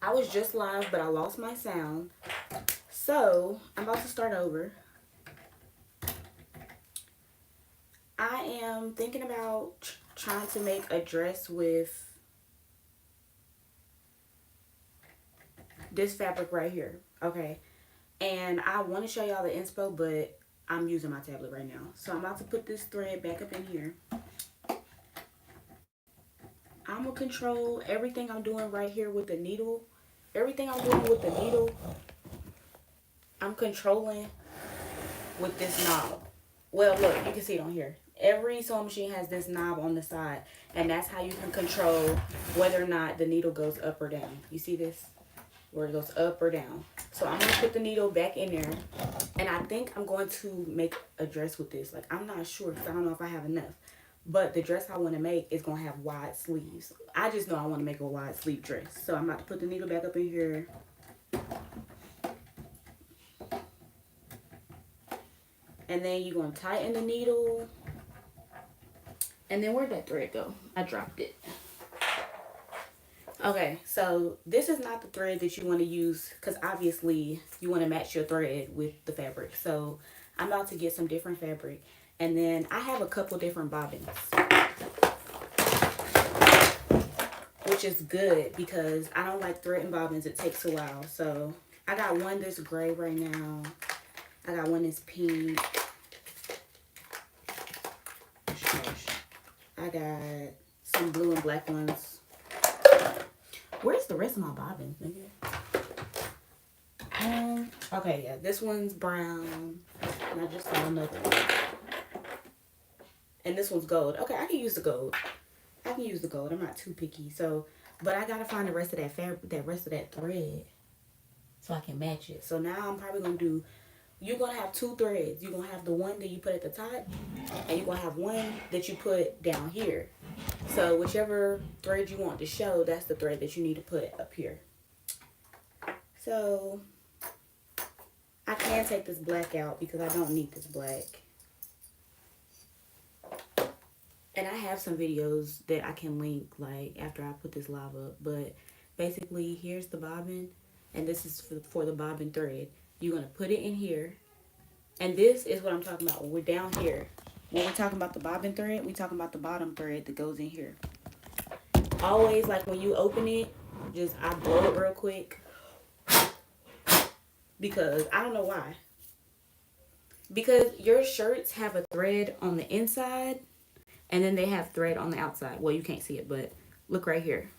I was just live, but I lost my sound. So, I'm about to start over. I am thinking about trying to make a dress with this fabric right here. Okay. And I want to show y'all the inspo, but I'm using my tablet right now. So, I'm about to put this thread back up in here. I'm going to control everything I'm doing right here with the needle. Everything I'm doing with the needle, I'm controlling with this knob. Well, look, you can see it on here. Every sewing machine has this knob on the side, and that's how you can control whether or not the needle goes up or down. You see this? Where it goes up or down. So I'm going to put the needle back in there, and I think I'm going to make a dress with this. Like, I'm not sure because I don't know if I have enough. But the dress I want to make is going to have wide sleeves. I just know I want to make a wide sleeve dress. So I'm about to put the needle back up in here. And then you're going to tighten the needle. And then where'd that thread go? I dropped it. Okay, so this is not the thread that you want to use because obviously you want to match your thread with the fabric. So I'm about to get some different fabric. And then I have a couple different bobbins, which is good because I don't like threading bobbins. It takes a while. So I got one that's gray right now. I got one that's pink. I got some blue and black ones. Where's the rest of my bobbins, nigga? Okay, yeah, this one's brown. And I just found another one. And this one's gold. Okay, I can use the gold. I can use the gold. I'm not too picky. So, but I gotta find the rest of that fabric, the rest of that thread, so I can match it. So now I'm probably gonna do. You're gonna have two threads. You're gonna have the one that you put at the top, and you're gonna have one that you put down here. So whichever thread you want to show, that's the thread that you need to put up here. So I can take this black out because I don't need this black. And I have some videos that I can link like after I put this live up. But basically, here's the bobbin, and this is for the bobbin thread. You're gonna put it in here, and this is what I'm talking about. When we're down here, when we're talking about the bobbin thread, we're talking about the bottom thread that goes in here. Always, like when you open it, just I blow it real quick because I don't know why. Because your shirts have a thread on the inside and then they have thread on the outside. Well, you can't see it, but look right here.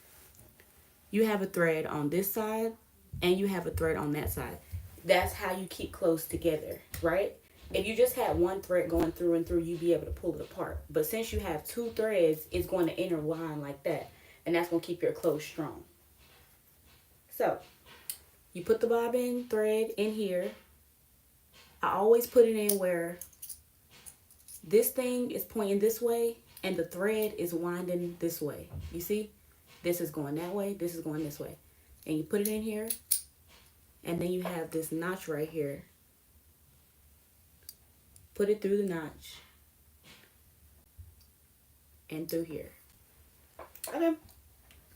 You have a thread on this side and you have a thread on that side. That's how you keep clothes together, right? If you just had one thread going through and through, you'd be able to pull it apart. But since you have two threads, it's going to intertwine like that. And that's going to keep your clothes strong. So, you put the bobbin thread in here. I always put it in where this thing is pointing this way and the thread is winding this way. You see? This is going that way. This is going this way. And you put it in here. And then you have this notch right here. Put it through the notch. And through here. Okay.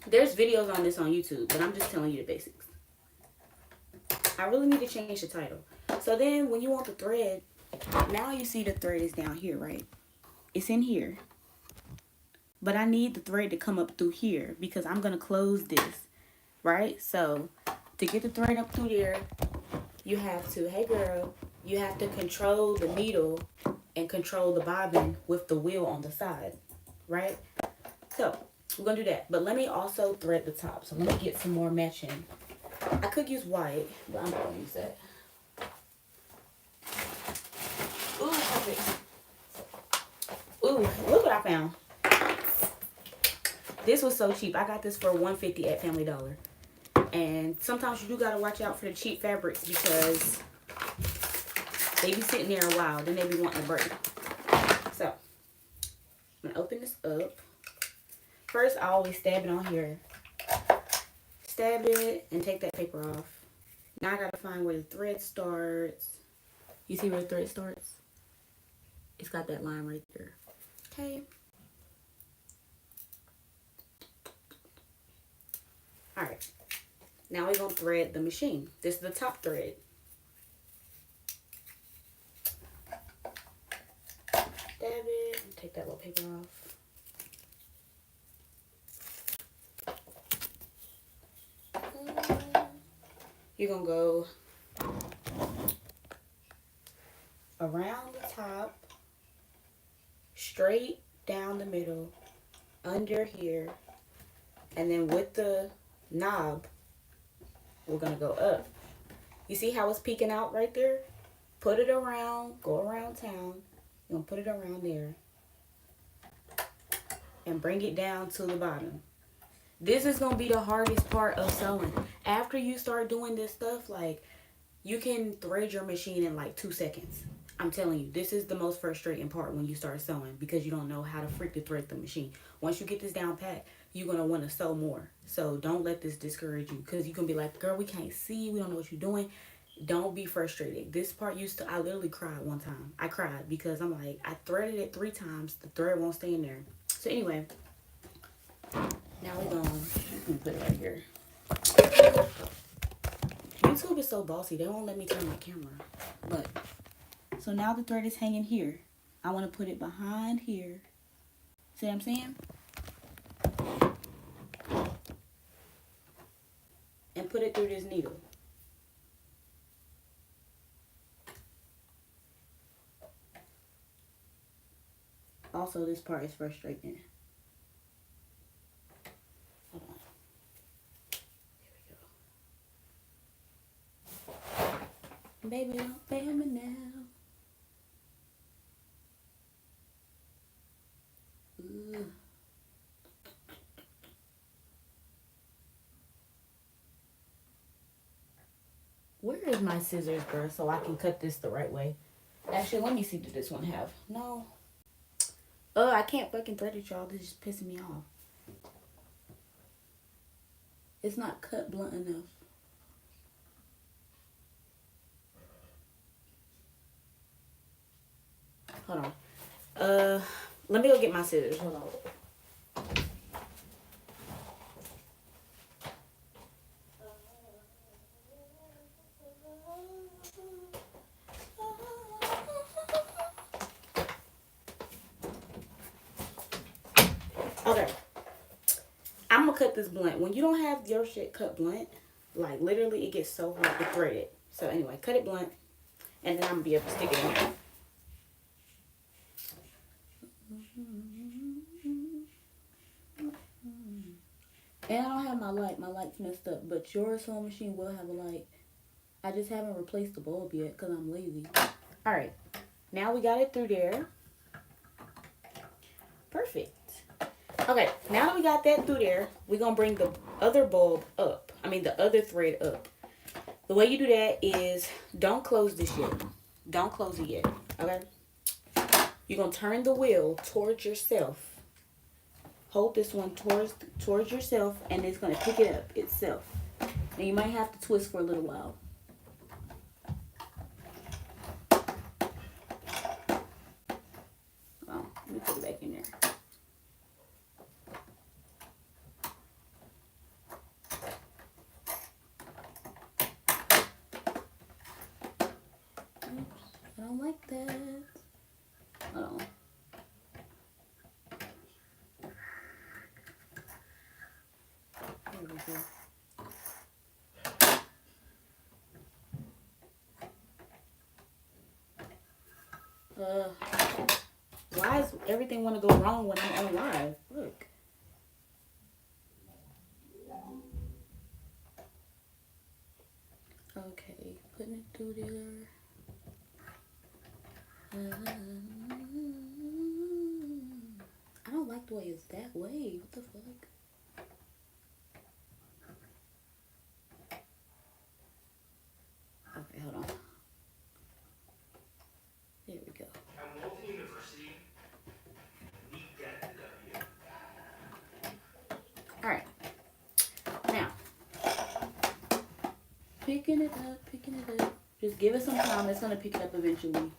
There's videos on this on YouTube, but I'm just telling you the basics. I really need to change the title. So then when you want the thread, now you see the thread is down here, right? It's in here. But I need the thread to come up through here because I'm going to close this, right? So to get the thread up through there, you have to, hey girl, you have to control the needle and control the bobbin with the wheel on the side, right? So we're going to do that. But let me also thread the top. So let me get some more matching. I could use white, but I'm not going to use that. Ooh, perfect. Ooh, look what I found. This was so cheap. I got this for $1.50 at Family Dollar. And sometimes you do got to watch out for the cheap fabrics because they be sitting there a while. Then they be wanting to break. So, I'm going to open this up. First, I always stab it on here. Stab it and take that paper off. Now I got to find where the thread starts. You see where the thread starts? It's got that line right there. Okay. Alright. Now we're gonna thread the machine. This is the top thread. Dab it. Take that little paper off. You're gonna go around the top, straight down the middle, under here, and then with the knob, we're gonna go up. You see how it's peeking out right there? Put it around, go around town. You're gonna put it around there and bring it down to the bottom. This is gonna be the hardest part of sewing. After you start doing this stuff, like, you can thread your machine in like 2 seconds. I'm telling you, this is the most frustrating part when you start sewing, because you don't know how to freaking thread the machine. Once you get this down pat, you're gonna want to sew more. So don't let this discourage you, because you can be like, girl, we can't see, we don't know what you're doing. Don't be frustrated. This part I literally cried one time. I cried because I'm like, I threaded it 3 times, the thread won't stay in there. So anyway, now we're gonna put it right here. YouTube is so bossy, they won't let me turn my camera. But so now the thread is hanging here. I want to put it behind here. See what I'm saying? And put it through this needle. Also, this part is frustrating. Hold on. Here we go. Baby, don't fail me now. Ooh. Where is my scissors, girl, so I can cut this the right way? Actually, let me see what this one have. No. I can't fucking thread it, y'all. This is pissing me off. It's not cut blunt enough. Hold on. Let me go get my scissors. Hold on. Okay. I'm gonna cut this blunt. When you don't have your shit cut blunt, like, literally it gets so hard to thread it. So anyway, cut it blunt, and then I'm gonna be able to stick it in there. And I don't have my light. My light's messed up. But your sewing machine will have a light. I just haven't replaced the bulb yet because I'm lazy. Alright. Now we got it through there. Perfect. Okay. Now that we got that through there, we're going to bring the other bulb up. I mean, the other thread up. The way you do that is, don't close this yet. Don't close it yet. Okay? You're going to turn the wheel towards yourself. Hold this one towards yourself, and it's going to pick it up itself. And you might have to twist for a little while. Oh, let me put it back in there. Oops, I don't like that. Hold on. Why does everything want to go wrong when I'm on live? Look. Okay, putting it through there. I don't like the way it's that way. What the fuck? Okay, hold on. There we go. Hamilton University, we get the W. Alright. Now, picking it up. Just give it some time. It's going to pick it up eventually.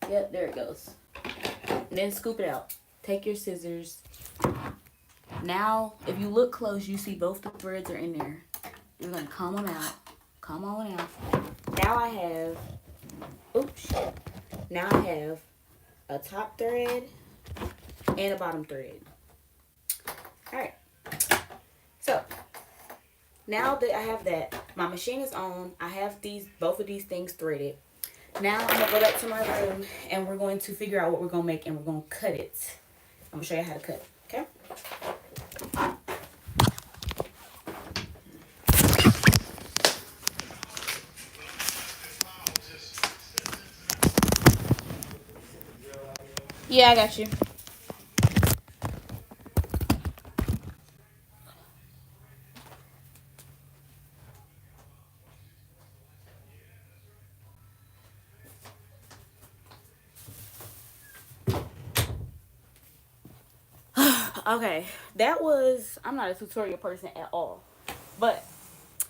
Yep, there it goes. And then scoop it out. Take your scissors. Now, if you look close, you see both the threads are in there. You're gonna comb them out. Comb on out. Now I have, oops, shit. Now I have a top thread and a bottom thread. Alright. So, now that I have that, my machine is on. I have both of these things threaded. Now I'm gonna go back to my room and we're going to figure out what we're gonna make and we're gonna cut it. I'm gonna show you how to cut it, okay? Yeah, I got you. Okay, I'm not a tutorial person at all. But,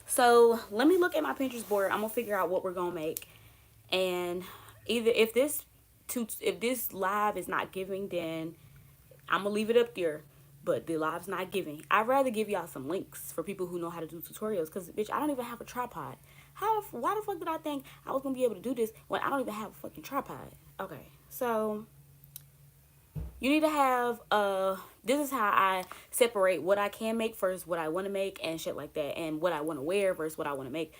so, let me look at my Pinterest board. I'm gonna figure out what we're gonna make. And either if this live is not giving, then I'm gonna leave it up there. But the live's not giving. I'd rather give y'all some links for people who know how to do tutorials. Because, bitch, I don't even have a tripod. Why the fuck did I think I was gonna be able to do this when I don't even have a fucking tripod? Okay, so you need to have this is how I separate what I can make versus what I want to make and shit like that, and what I want to wear versus what I want to make.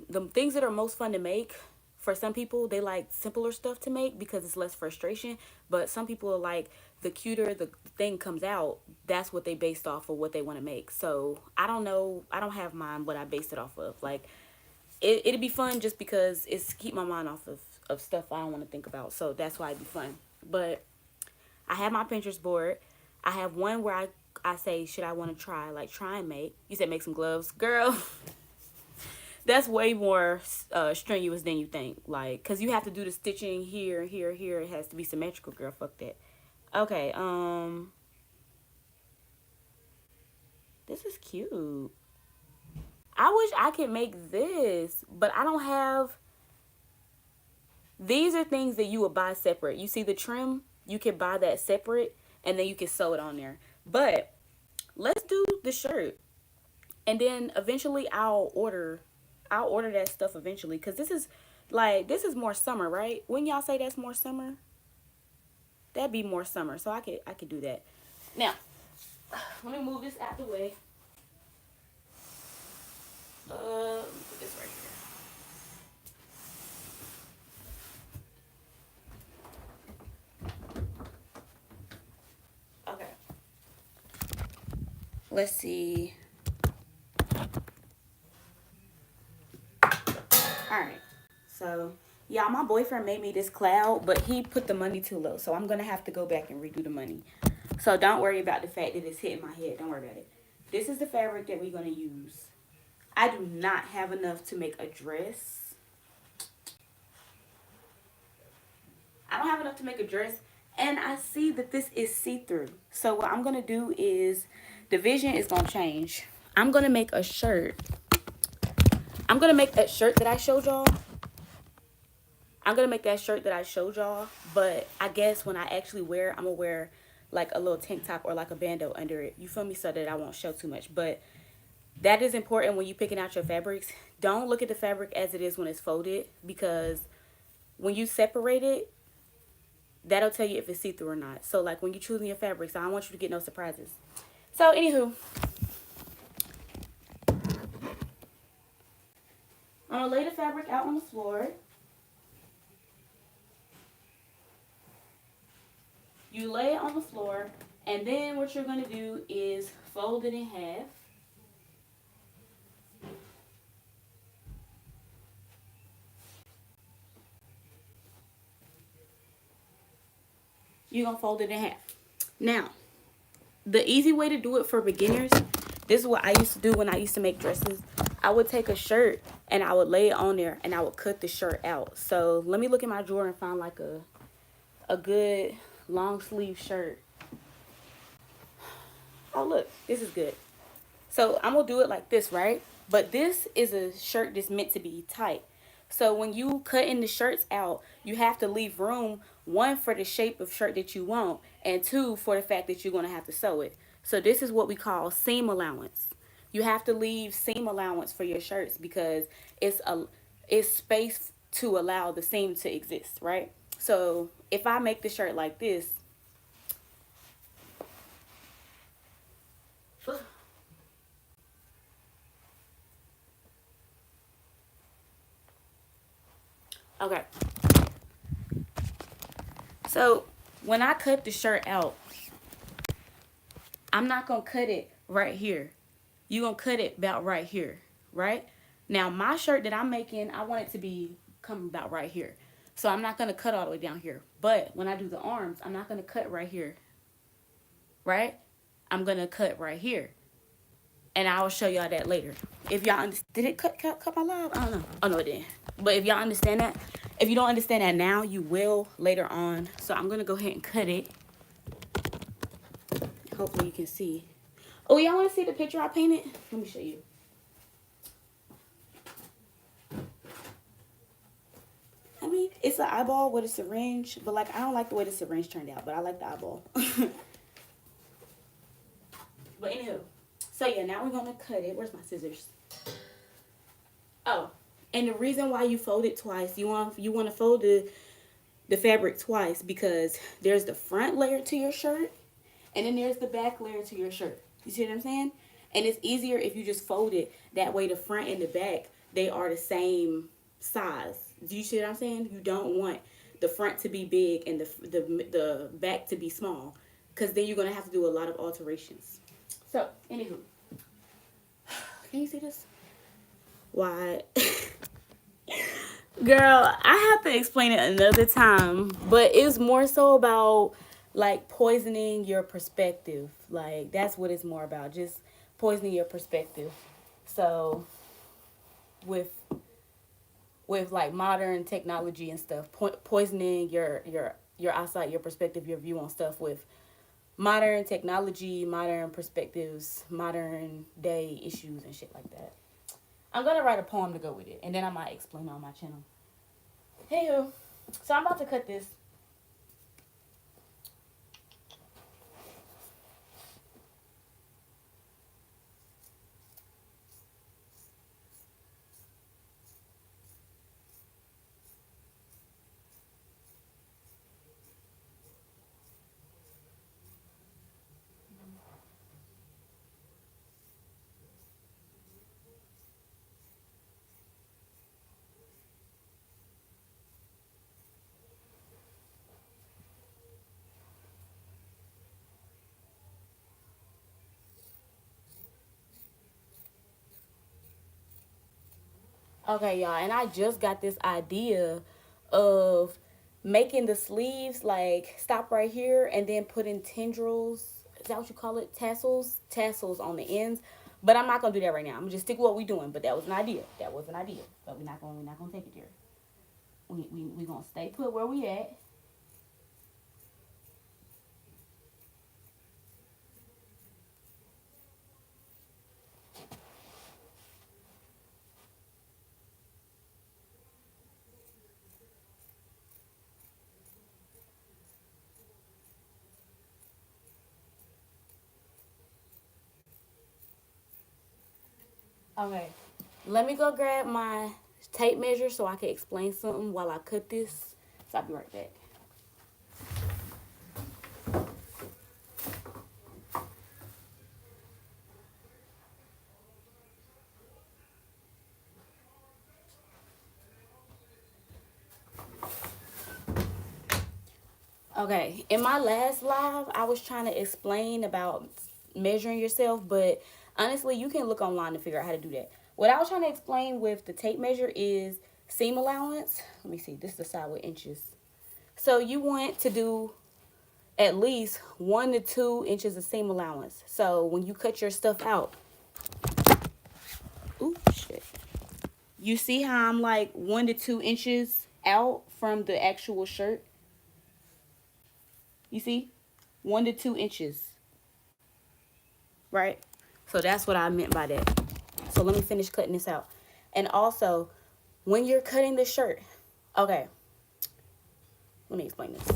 The things that are most fun to make, for some people, they like simpler stuff to make because it's less frustration. But some people are like, the cuter the thing comes out, that's what they based off of what they want to make. So I don't know, I don't have mine what I based it off of. Like, it'd be fun just because it's keep my mind off of stuff I don't want to think about. So that's why it'd be fun. But I have my Pinterest board. I have one where I say, should I want to try, like, try and make. You said make some gloves. Girl, that's way more strenuous than you think. Like, because you have to do the stitching here, here, here. It has to be symmetrical, girl. Fuck that. Okay, this is cute. I wish I could make this, but I don't have... These are things that you would buy separate. You see the trim? You can buy that separate, and then you can sew it on there. But let's do the shirt, and then eventually I'll order that stuff eventually, because this is more summer, right? When y'all say that's more summer, that'd be more summer. So I could do that. Now, let me move this out the way. Let me put this right here. Okay. Let's see. Alright. So, yeah, my boyfriend made me this cloud, but he put the money too low. So I'm going to have to go back and redo the money. So don't worry about the fact that it's hitting my head. Don't worry about it. This is the fabric that we're going to use. I do not have enough to make a dress. I don't have enough to make a dress. And I see that this is see-through. So what I'm going to do is, the vision is going to change. I'm going to make a shirt. I'm going to make that shirt that I showed y'all. But I guess when I actually wear it, I'm going to wear like a little tank top or like a bandeau under it. You feel me? So that I won't show too much. But that is important when you're picking out your fabrics. Don't look at the fabric as it is when it's folded, because when you separate it, that'll tell you if it's see-through or not. So like when you're choosing your fabrics, I don't want you to get no surprises. So anywho, I'm going to lay the fabric out on the floor. You lay it on the floor, and then what you're going to do is fold it in half. You're going to fold it in half. Now, the easy way to do it for beginners, this is what I used to do when I used to make dresses. I would take a shirt and I would lay it on there and I would cut the shirt out. So let me look in my drawer and find like a good long sleeve shirt. Oh, look, this is good. So I'm going to do it like this, right? But this is a shirt that's meant to be tight. So when you cutting the shirts out, you have to leave room, one, for the shape of shirt that you want, and two, for the fact that you're going to have to sew it. So this is what we call seam allowance. You have to leave seam allowance for your shirts because it's space to allow the seam to exist, right? So if I make the shirt like this, okay. So when I cut the shirt out, I'm not gonna cut it right here. You gonna cut it about right here, right? Now my shirt that I'm making, I want it to be coming about right here. So I'm not gonna cut all the way down here. But when I do the arms, I'm not gonna cut right here, right? I'm gonna cut right here. And I will show y'all that later. If y'all did it cut my live? I don't know. Oh no, it didn't. But if y'all understand that, if you don't understand that now, you will later on. So I'm gonna go ahead and cut it. Hopefully you can see. Oh, y'all want to see the picture I painted? Let me show you. I mean, it's an eyeball with a syringe, but like I don't like the way the syringe turned out, but I like the eyeball. But anywho, so yeah, now we're gonna cut it. Where's my scissors? Oh, and the reason why you fold it twice, you want to fold the fabric twice because there's the front layer to your shirt, and then there's the back layer to your shirt. You see what I'm saying? And it's easier if you just fold it that way. The front and the back, they are the same size. Do you see what I'm saying? You don't want the front to be big and the back to be small, because then you're gonna have to do a lot of alterations. So, anywho, can you see this? Why? Girl, I have to explain it another time, but it's more so about like poisoning your perspective. Like that's what it's more about, just poisoning your perspective. So with like modern technology and stuff, poisoning your eyesight, your perspective, your view on stuff with modern technology, modern perspectives, modern day issues and shit like that. I'm gonna write a poem to go with it, and then I might explain it on my channel. Hey, so I'm about to cut this. Okay, y'all, and I just got this idea of making the sleeves like stop right here and then putting tendrils. Is that what you call it? Tassels on the ends. But I'm not gonna do that right now. I'm gonna just stick with what we're doing. But that was an idea. That was an idea. But we're not gonna take it there. We gonna stay put where we at. Okay, let me go grab my tape measure so I can explain something while I cut this. So I'll be right back. Okay, in my last live, I was trying to explain about measuring yourself, but honestly, you can look online to figure out how to do that. What I was trying to explain with the tape measure is seam allowance. Let me see, this is the side with inches. So you want to do at least 1 to 2 inches of seam allowance. So when you cut your stuff out, ooh, shit. You see how I'm like 1 to 2 inches out from the actual shirt? You see? 1 to 2 inches. Right? So that's what I meant by that. So let me finish cutting this out. And also, when you're cutting the shirt, okay, let me explain this.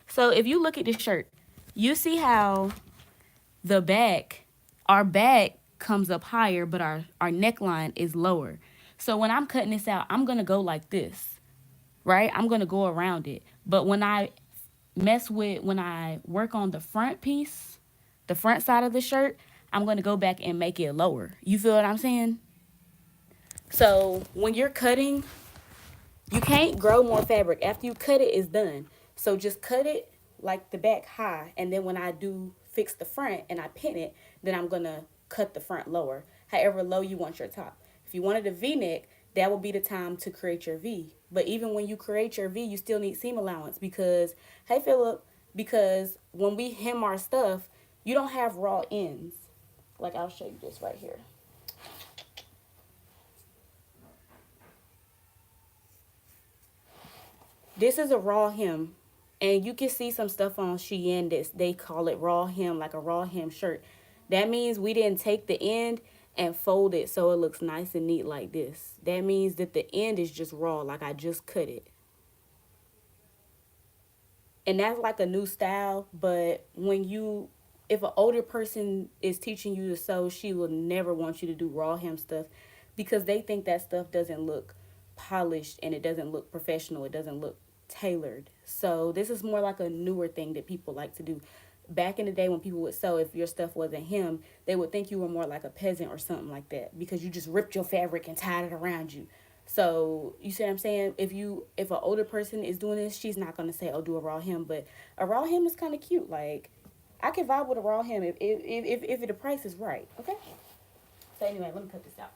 So if you look at this shirt, you see how the back, our back comes up higher, but our neckline is lower. So when I'm cutting this out, I'm gonna go like this, right? I'm gonna go around it. But when I work on the front piece, the front side of the shirt, I'm gonna go back and make it lower. You feel what I'm saying? So when you're cutting, you can't grow more fabric. After you cut it, it's done. So just cut it like the back high, and then when I do fix the front and I pin it, then I'm gonna cut the front lower, however low you want your top. If you wanted a V-neck, that will be the time to create your V. But even when you create your V, you still need seam allowance because, hey Philip, because when we hem our stuff, you don't have raw ends. Like I'll show you this right here. This is a raw hem. And you can see some stuff on Shein that they call it raw hem, like a raw hem shirt. That means we didn't take the end and fold it so it looks nice and neat like this. That means that the end is just raw, like I just cut it. And that's like a new style, but if an older person is teaching you to sew, she will never want you to do raw hem stuff because they think that stuff doesn't look polished and it doesn't look professional, it doesn't look tailored. So this is more like a newer thing that people like to do. Back in the day when people would sew, if your stuff wasn't hem, they would think you were more like a peasant or something like that because you just ripped your fabric and tied it around you. So you see what I'm saying? If an older person is doing this, she's not gonna say, "Oh, do a raw hem," but a raw hem is kind of cute. Like I can vibe with a raw hem if the price is right. Okay. So anyway, let me cut this out.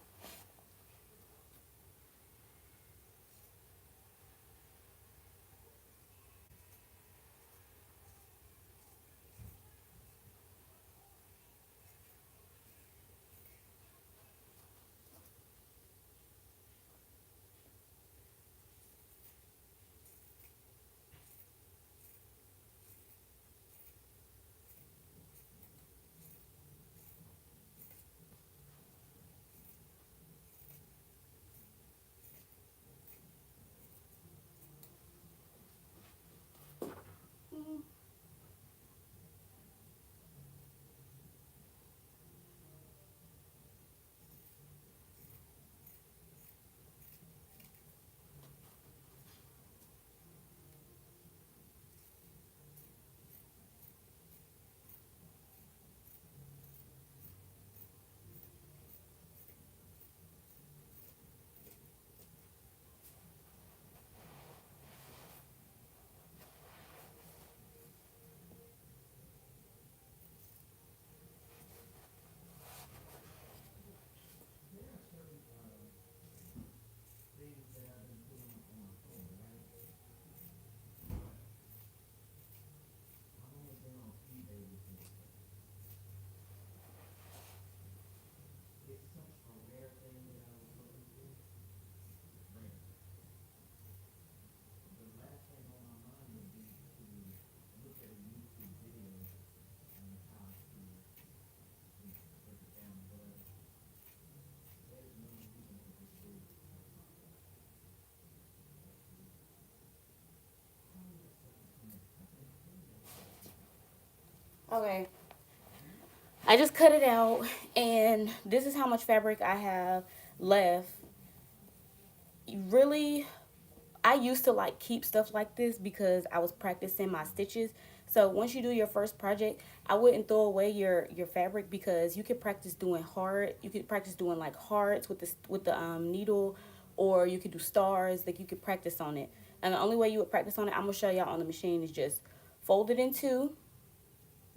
Okay. I just cut it out, and this is how much fabric I have left. Really, I used to like keep stuff like this because I was practicing my stitches. So once you do your first project, I wouldn't throw away your fabric because you could practice doing heart. You could practice doing like hearts with the needle, or you could do stars. Like you could practice on it. And the only way you would practice on it, I'm gonna show y'all on the machine, is just fold it in two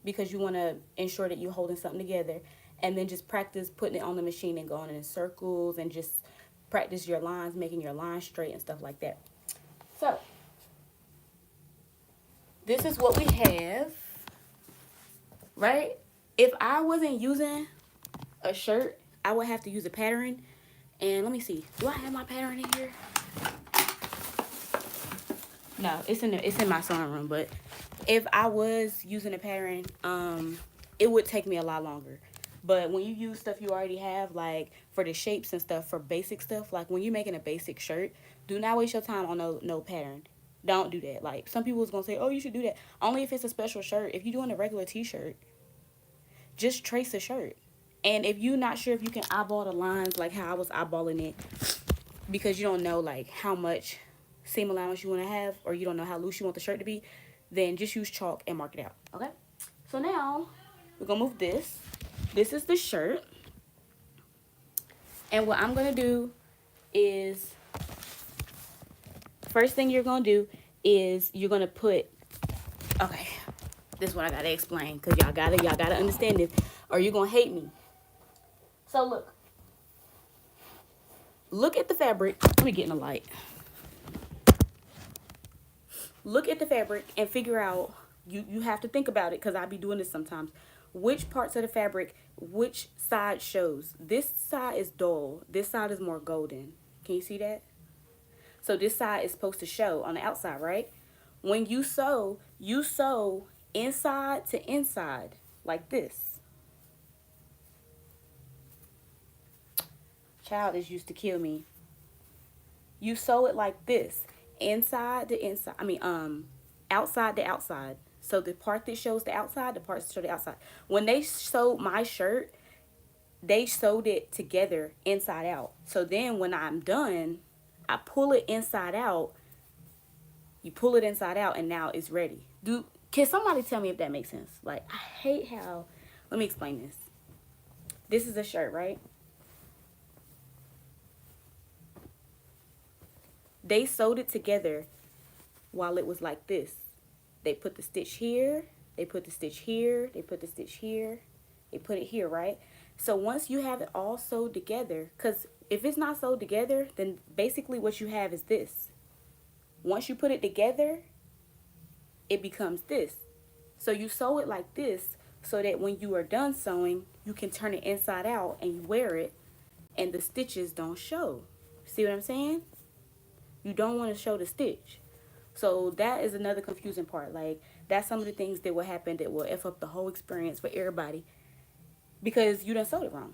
because you want to ensure that you're holding something together, and then just practice putting it on the machine and going in circles and just practice your lines, making your lines straight and stuff like that. So this is what we have, right? If I wasn't using a shirt, I would have to use a pattern. And let me see, do I have my pattern in here? No, it's in my sewing room. But if I was using a pattern, it would take me a lot longer. But when you use stuff you already have, like for the shapes and stuff, for basic stuff, like when you're making a basic shirt, do not waste your time on no pattern. Don't do that. Like some people was gonna say, oh, you should do that. Only if it's a special shirt. If you're doing a regular T-shirt, just trace a shirt. And if you're not sure if you can eyeball the lines like how I was eyeballing it, because you don't know like how much seam allowance you want to have, or you don't know how loose you want the shirt to be, then just use chalk and mark it out. Okay, so now we're gonna move this. This is the shirt, and what I'm gonna do is, first thing you're gonna do is you're gonna put, okay, this is what I gotta explain, because y'all gotta understand this, or you're gonna hate me. So look at the fabric. Let me get in the light. Look at the fabric and figure out, you have to think about it, because I be doing this sometimes, which parts of the fabric, which side shows. This side is dull, this side is more golden. Can you see that? So this side is supposed to show on the outside, right? When you sew inside to inside like this. Child is used to kill me. You sew it like this, inside to inside. Outside to outside. So the part that shows the outside, the parts that show the outside. When they sewed my shirt, they sewed it together inside out. So then when I'm done, I pull it inside out. You pull it inside out, and now it's ready. Can somebody tell me if that makes sense? Like, I hate how, let me explain this. This is a shirt, right? They sewed it together while it was like this. They put the stitch here, they put the stitch here, they put the stitch here, they put it here, right? So once you have it all sewed together, because if it's not sewed together, then basically what you have is this. Once you put it together, it becomes this. So you sew it like this so that when you are done sewing, you can turn it inside out and you wear it and the stitches don't show. See what I'm saying? You don't want to show the stitch. So that is another confusing part. Like, that's some of the things that will happen that will F up the whole experience for everybody because you done sewed it wrong.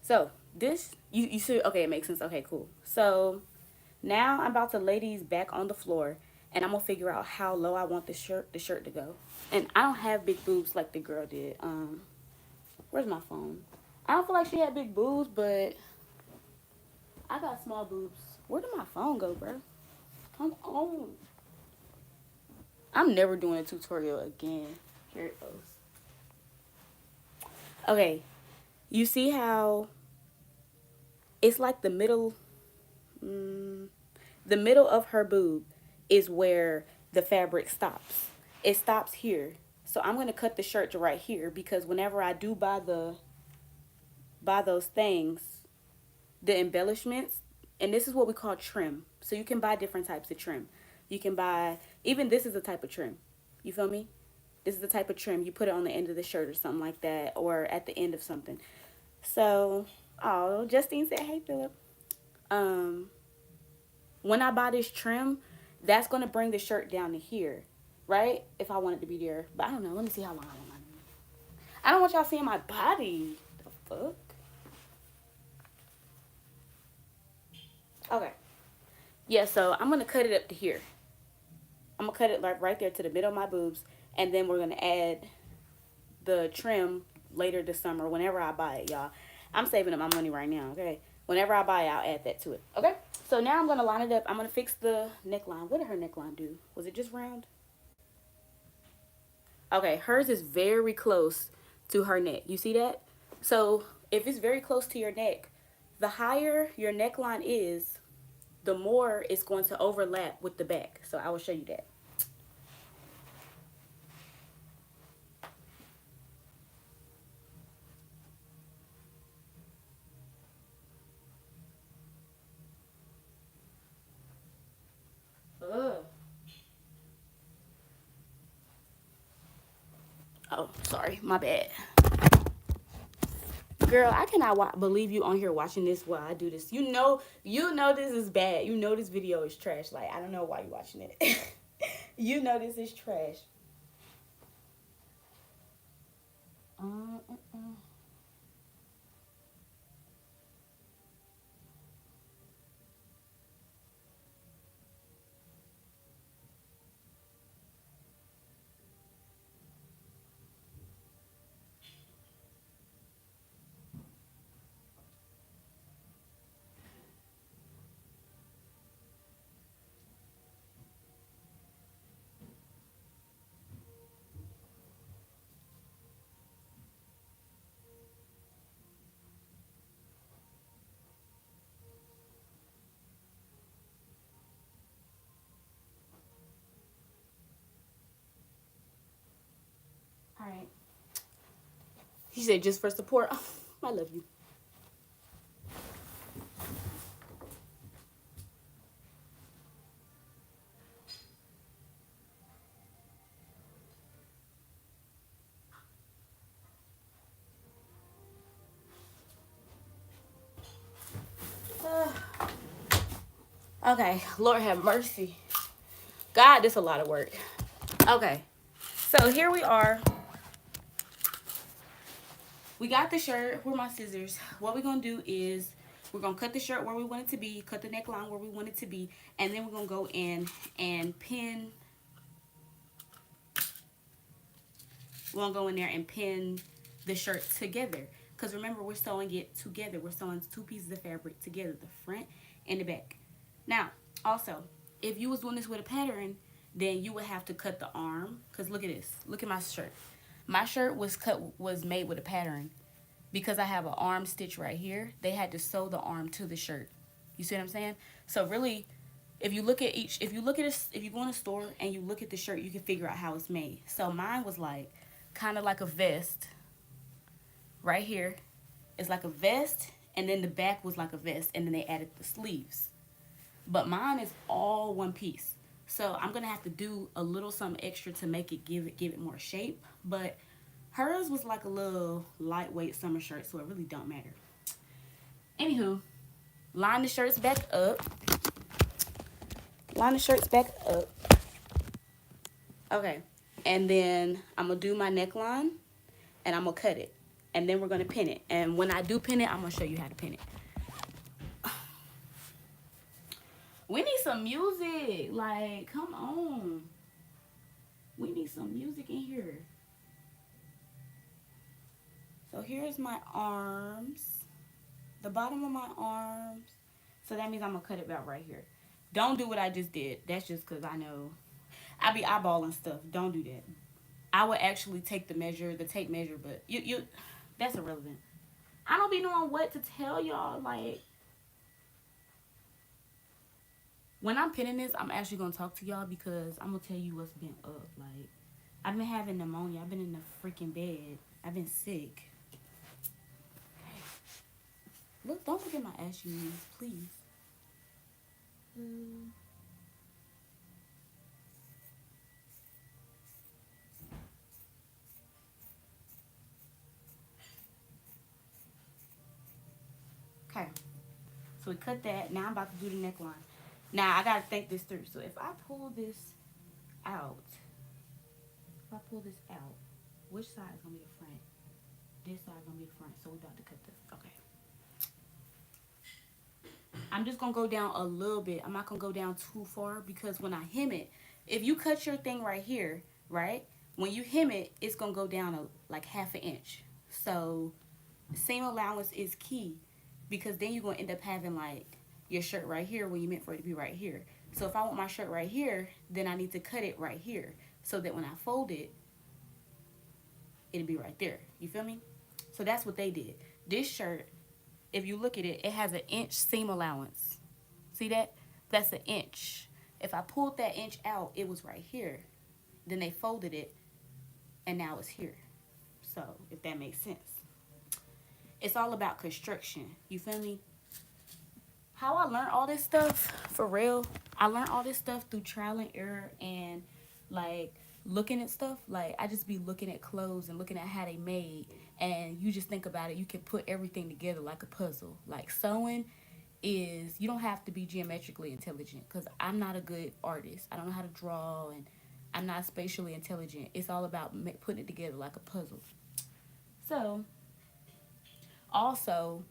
So this, you see, okay, it makes sense. Okay, cool. So now I'm about to lay these back on the floor, and I'm gonna figure out how low I want the shirt to go. And I don't have big boobs like the girl did. Where's my phone? I don't feel like she had big boobs, but I got small boobs. Where did my phone go, bro? Come on. I'm never doing a tutorial again. Here it goes. Okay, you see how it's like the middle of her boob is where the fabric stops. It stops here. So I'm going to cut the shirt to right here, because whenever I do buy those things, the embellishments, and this is what we call trim. So you can buy different types of trim. You can buy, even this is a type of trim. You feel me? This is the type of trim. You put it on the end of the shirt or something like that, or at the end of something. So, oh, Justine said, hey, Philip. When I buy this trim, that's going to bring the shirt down to here, right? If I want it to be there. But I don't know. Let me see how long I want mine to be. I don't want y'all seeing my body. The fuck? Okay. Yeah, so I'm going to cut it up to here. I'm going to cut it like right there to the middle of my boobs. And then we're going to add the trim later this summer whenever I buy it, y'all. I'm saving up my money right now, okay? Whenever I buy it, I'll add that to it, okay? So now I'm going to line it up. I'm going to fix the neckline. What did her neckline do? Was it just round? Okay, hers is very close to her neck. You see that? So if it's very close to your neck, the higher your neckline is, the more it's going to overlap with the back. So I will show you that. Oh, sorry, my bad. Girl, I cannot believe you on here watching this while I do this. You know this is bad. You know this video is trash. Like, I don't know why you're watching it. You know this is trash. He said just for support. Oh, I love you. Okay, Lord have mercy. God, this a lot of work. Okay, so here we are. We got the shirt. Where are my scissors? What we're gonna do is we're gonna cut the shirt where we want it to be, cut the neckline where we want it to be, and then we're gonna go in and pin. We're gonna go in there and pin the shirt together. Because remember, we're sewing it together. We're sewing 2 pieces of fabric together, the front and the back. Now, also, if you was doing this with a pattern, then you would have to cut the arm. Because look at this. Look at my shirt. My shirt was made with a pattern. Because I have an arm stitch right here, they had to sew the arm to the shirt. You see what I'm saying? So really, if you go in a store and you look at the shirt, you can figure out how it's made. So mine was like, kind of like a vest. Right here is like a vest, and then the back was like a vest, and then they added the sleeves. But mine is all one piece. So I'm gonna have to do a little something extra to make it give it more shape. But hers was like a little lightweight summer shirt, so it really don't matter. Anywho, line the shirts back up. Line the shirts back up. Okay, and then I'm gonna do my neckline, and I'm gonna cut it, and then we're gonna pin it. And when I do pin it, I'm gonna show you how to pin it. We need some music. Like, come on. We need some music in here. So here's my arms. The bottom of my arms. So that means I'm going to cut it about right here. Don't do what I just did. That's just because I know. I be eyeballing stuff. Don't do that. I would actually take the tape measure, but that's irrelevant. I don't be knowing what to tell y'all. Like, when I'm pinning this, I'm actually going to talk to y'all because I'm going to tell you what's been up. Like, I've been having pneumonia. I've been in the freaking bed. I've been sick. Look, don't look at my ashy knees, please. Okay. So we cut that. Now I'm about to do the neckline. Now, I got to think this through. So if I pull this out, which side is going to be the front? This side is going to be the front. So we're about to cut this. Okay. I'm just going to go down a little bit. I'm not going to go down too far because when I hem it, if you cut your thing right here, right? When you hem it, it's going to go down like half an inch. So seam allowance is key because then you're going to end up having like your shirt right here when you meant for it to be right here. So if I want my shirt right here, then I need to cut it right here so that when I fold it, it'll be right there. You feel me? So that's what they did. This shirt, if you look at it, it has an inch seam allowance. See that? That's an inch. If I pulled that inch out, it was right here. Then they folded it, and now it's here. So, if that makes sense. It's all about construction. You feel me? How I learned all this stuff, for real, I learned all this stuff through trial and error and, like, looking at stuff. Like, I just be looking at clothes and looking at how they made, and you just think about it. You can put everything together like a puzzle. Like, sewing is, you don't have to be geometrically intelligent, because I'm not a good artist. I don't know how to draw, and I'm not spatially intelligent. It's all about putting it together like a puzzle. So, also,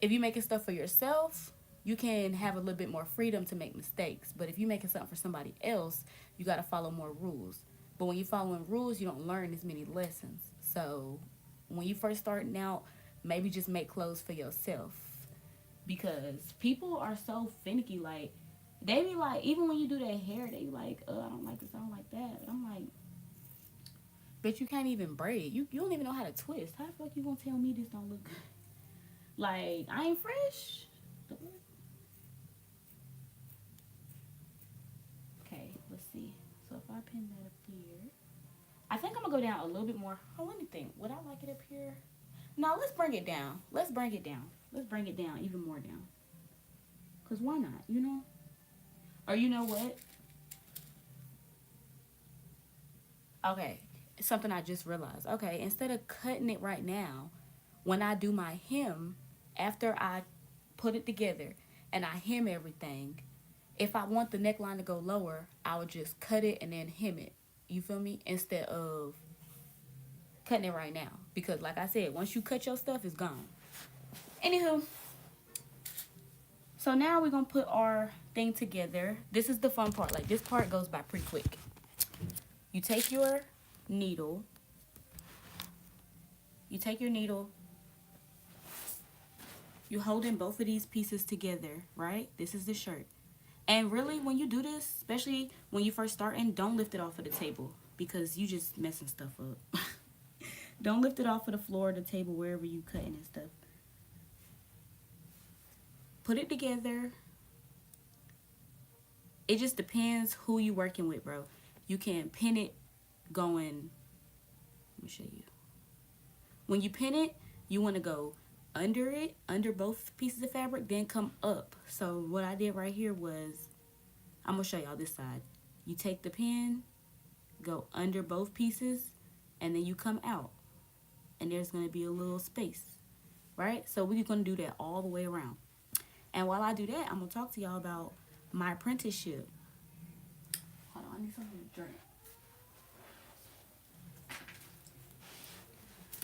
if you're making stuff for yourself, you can have a little bit more freedom to make mistakes. But if you're making something for somebody else, you got to follow more rules. But when you're following rules, you don't learn as many lessons. So when you first starting out, maybe just make clothes for yourself. Because people are so finicky. Like, they be like, even when you do their hair, they be like, I don't like this, I don't like that. And I'm like, but you can't even braid. You don't even know how to twist. How the fuck you gonna tell me this don't look good? Like, I ain't fresh. Okay, let's see. So if I pin that up here, I think I'm gonna go down a little bit more. Oh, let me think. Would I like it up here? No, let's bring it down. Let's bring it down. Let's bring it down even more down. Cause why not? You know? Or you know what? Okay, something I just realized. Okay, instead of cutting it right now, when I do my hem, after I put it together and I hem everything, if I want the neckline to go lower, I would just cut it and then hem it. You feel me? Instead of cutting it right now. Because like I said, once you cut your stuff, it's gone. Anywho, so now we're going to put our thing together. This is the fun part. Like, this part goes by pretty quick. You take your needle. You hold in both of these pieces together, right? This is the shirt. And really, when you do this, especially when you first starting, don't lift it off of the table because you just messing stuff up. Don't lift it off of the floor, the table, wherever you cutting and stuff. Put it together. It just depends who you working with, bro. You can pin it going, let me show you. When you pin it, you want to go under it, under both pieces of fabric, then come up. So what I did right here was, I'm going to show y'all this side. You take the pin, go under both pieces, and then you come out. And there's going to be a little space, right? So we're going to do that all the way around. And while I do that, I'm going to talk to y'all about my apprenticeship. Hold on, I need something to drink.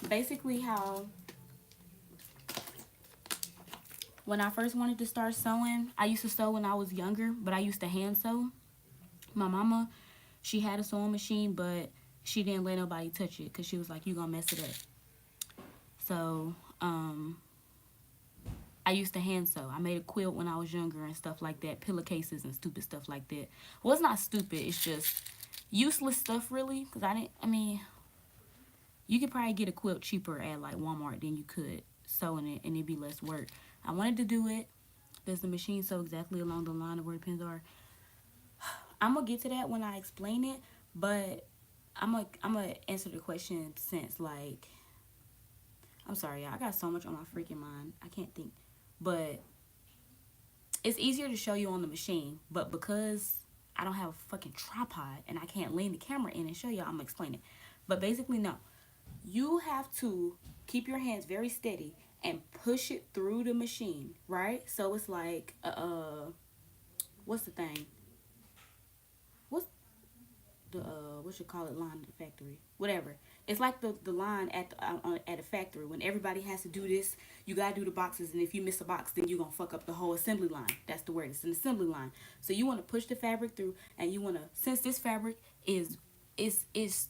Basically how, when I first wanted to start sewing, I used to sew when I was younger, but I used to hand sew. My mama, she had a sewing machine, but she didn't let nobody touch it because she was like, you gonna mess it up. So, I used to hand sew. I made a quilt when I was younger and stuff like that. Pillowcases and stupid stuff like that. Well, it's not stupid. It's just useless stuff, really. Because you could probably get a quilt cheaper at, like, Walmart than you could sewing it. And it'd be less work. I wanted to do it. Does the machine sew exactly along the line of where the pins are? I'm going to get to that when I explain it. But I'm gonna answer the question since, like, I'm sorry, y'all. I got so much on my freaking mind. I can't think. But it's easier to show you on the machine. But because I don't have a fucking tripod and I can't lean the camera in and show y'all, I'm gonna explain it. But basically, no. You have to keep your hands very steady and push it through the machine, right? So it's like, what's the thing? What's the, what you call it, line at the factory? Whatever. It's like the line at a factory. When everybody has to do this, you gotta do the boxes, and if you miss a box, then you're gonna fuck up the whole assembly line. That's the word. It's an assembly line. So you want to push the fabric through, and you want to, since this fabric is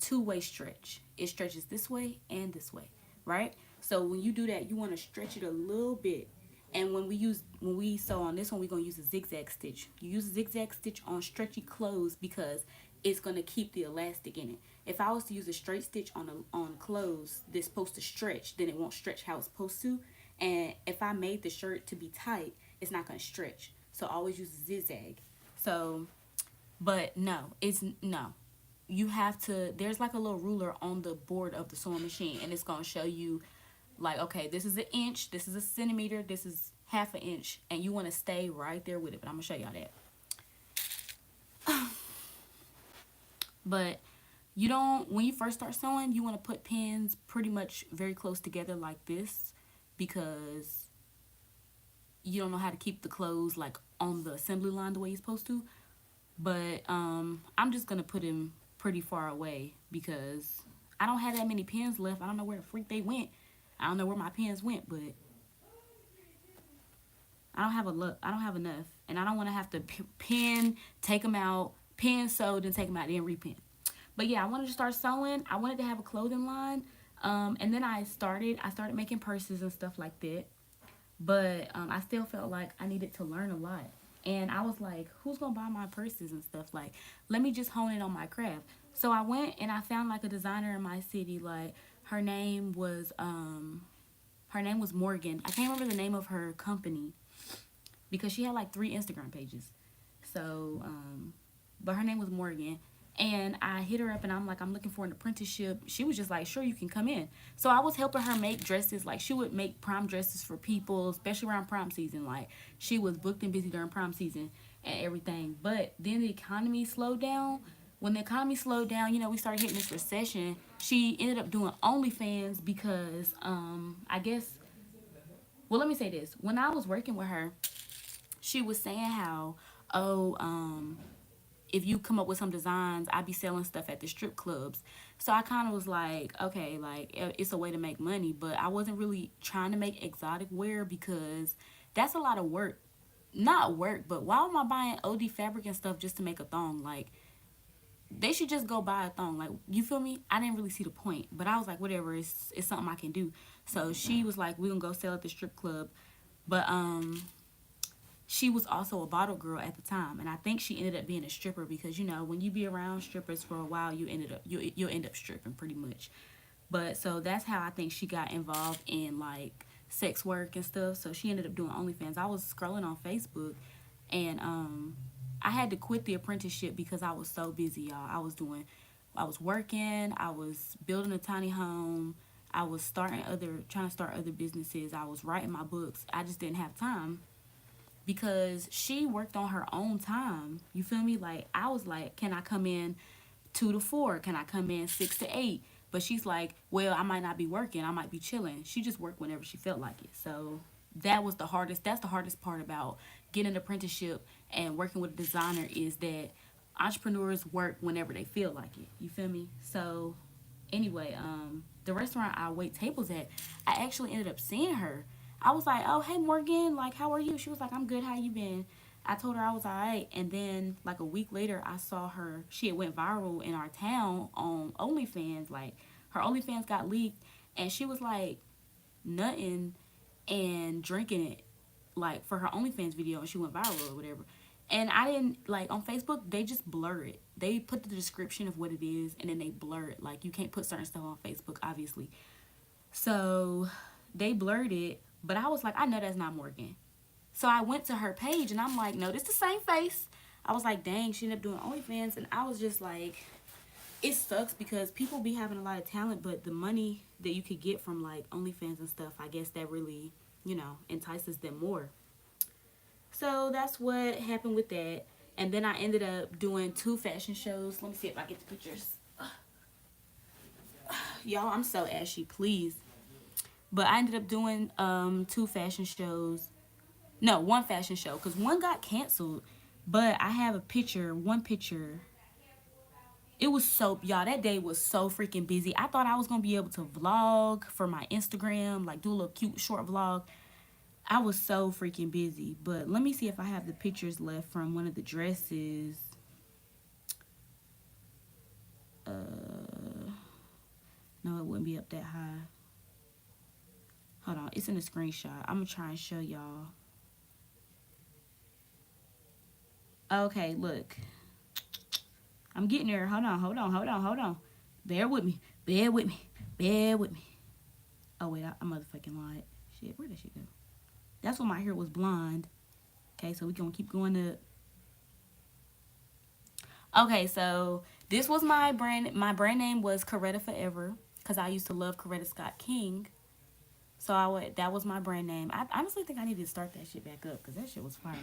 two-way stretch. It stretches this way and this way, right? So when you do that, you want to stretch it a little bit. And when we sew on this one, we're gonna use a zigzag stitch. You use a zigzag stitch on stretchy clothes because it's gonna keep the elastic in it. If I was to use a straight stitch on clothes that's supposed to stretch, then it won't stretch how it's supposed to. And if I made the shirt to be tight, it's not gonna stretch. So I always use a zigzag. So, but no, you have to, there's like a little ruler on the board of the sewing machine, and it's gonna show you, like, okay, this is an inch, this is a centimeter, this is half an inch, and you want to stay right there with it. But I'm gonna show y'all that. But you don't, when you first start sewing, you want to put pins pretty much very close together like this, because you don't know how to keep the clothes like on the assembly line the way you're supposed to. But I'm just gonna put them pretty far away because I don't have that many pins left. I don't know where the freak they went. I don't know where my pins went, but I don't have enough, and I don't want to have to pin, take them out, pin, sew, then take them out, then repin. But yeah, I wanted to start sewing. I wanted to have a clothing line, and then I started making purses and stuff like that. But I still felt like I needed to learn a lot. And I was like, who's going to buy my purses and stuff? Like, let me just hone in on my craft. So I went and I found like a designer in my city. Like, her name was Morgan. I can't remember the name of her company because she had like 3 Instagram pages. So, but her name was Morgan. And I hit her up and I'm like, I'm looking for an apprenticeship. She was just like, sure, you can come in. So I was helping her make dresses. Like, she would make prom dresses for people, especially around prom season. Like, she was booked and busy during prom season and everything. But then the economy slowed down. When the economy slowed down, you know, we started hitting this recession. She ended up doing OnlyFans because, I guess, well, let me say this. When I was working with her, she was saying how, oh, if you come up with some designs, I'd be selling stuff at the strip clubs. So I kind of was like, okay, like it's a way to make money, but I wasn't really trying to make exotic wear because that's a lot of work. Not work, but why am I buying OD fabric and stuff just to make a thong? Like, they should just go buy a thong. Like, you feel me? I didn't really see the point, but I was like, whatever, it's something I can do. So she was like, we're gonna go sell at the strip club. But she was also a bottle girl at the time, and I think she ended up being a stripper because, you know, when you be around strippers for a while, you'll end up stripping pretty much. But so that's how I think she got involved in like sex work and stuff. So she ended up doing OnlyFans. I was scrolling on Facebook, and I had to quit the apprenticeship because I was so busy, y'all. I was working, I was building a tiny home, I was trying to start other businesses, I was writing my books. I just didn't have time because she worked on her own time. You feel me? Like, I was like, can I come in 2 to 4? Can I come in 6 to 8? But she's like, well, I might not be working. I might be chilling. She just worked whenever she felt like it. So that was the hardest. That's the hardest part about getting an apprenticeship and working with a designer is that entrepreneurs work whenever they feel like it. You feel me? So anyway, the restaurant I wait tables at, I actually ended up seeing her. I was like, oh, hey, Morgan, like, how are you? She was like, I'm good. How you been? I told her I was all right. And then, like, a week later, I saw her. She had went viral in our town on OnlyFans. Like, her OnlyFans got leaked. And she was, like, nutting and drinking it, like, for her OnlyFans video. And she went viral or whatever. And I didn't, like, on Facebook, they just blur it. They put the description of what it is, and then they blur it. Like, you can't put certain stuff on Facebook, obviously. So they blurred it, but I was like, I know that's not Morgan. So I went to her page, and I'm like, no, this the same face. I was like, dang, she ended up doing OnlyFans, and I was just like, it sucks because people be having a lot of talent, but the money that you could get from, like, OnlyFans and stuff, I guess that really, you know, entices them more. So that's what happened with that. And then I ended up doing 2 fashion shows. Let me see if I get the pictures. Y'all, I'm so ashy, please. But I ended up doing 2 fashion shows. No, 1 fashion show because 1 got canceled. But I have a picture, 1 picture. It was so, y'all, that day was so freaking busy. I thought I was going to be able to vlog for my Instagram, like do a little cute short vlog. I was so freaking busy. But let me see if I have the pictures left from one of the dresses. No, it wouldn't be up that high. Hold on, it's in a screenshot. I'm gonna try and show y'all. Okay, look. I'm getting there. Hold on. Bear with me. Oh, wait, I motherfucking lied. Shit, where did she go? That's when my hair was blonde. Okay, so we're gonna keep going up. Okay, so this was my brand. My brand name was Coretta Forever because I used to love Coretta Scott King. So that was my brand name. I honestly think I need to start that shit back up because that shit was fire.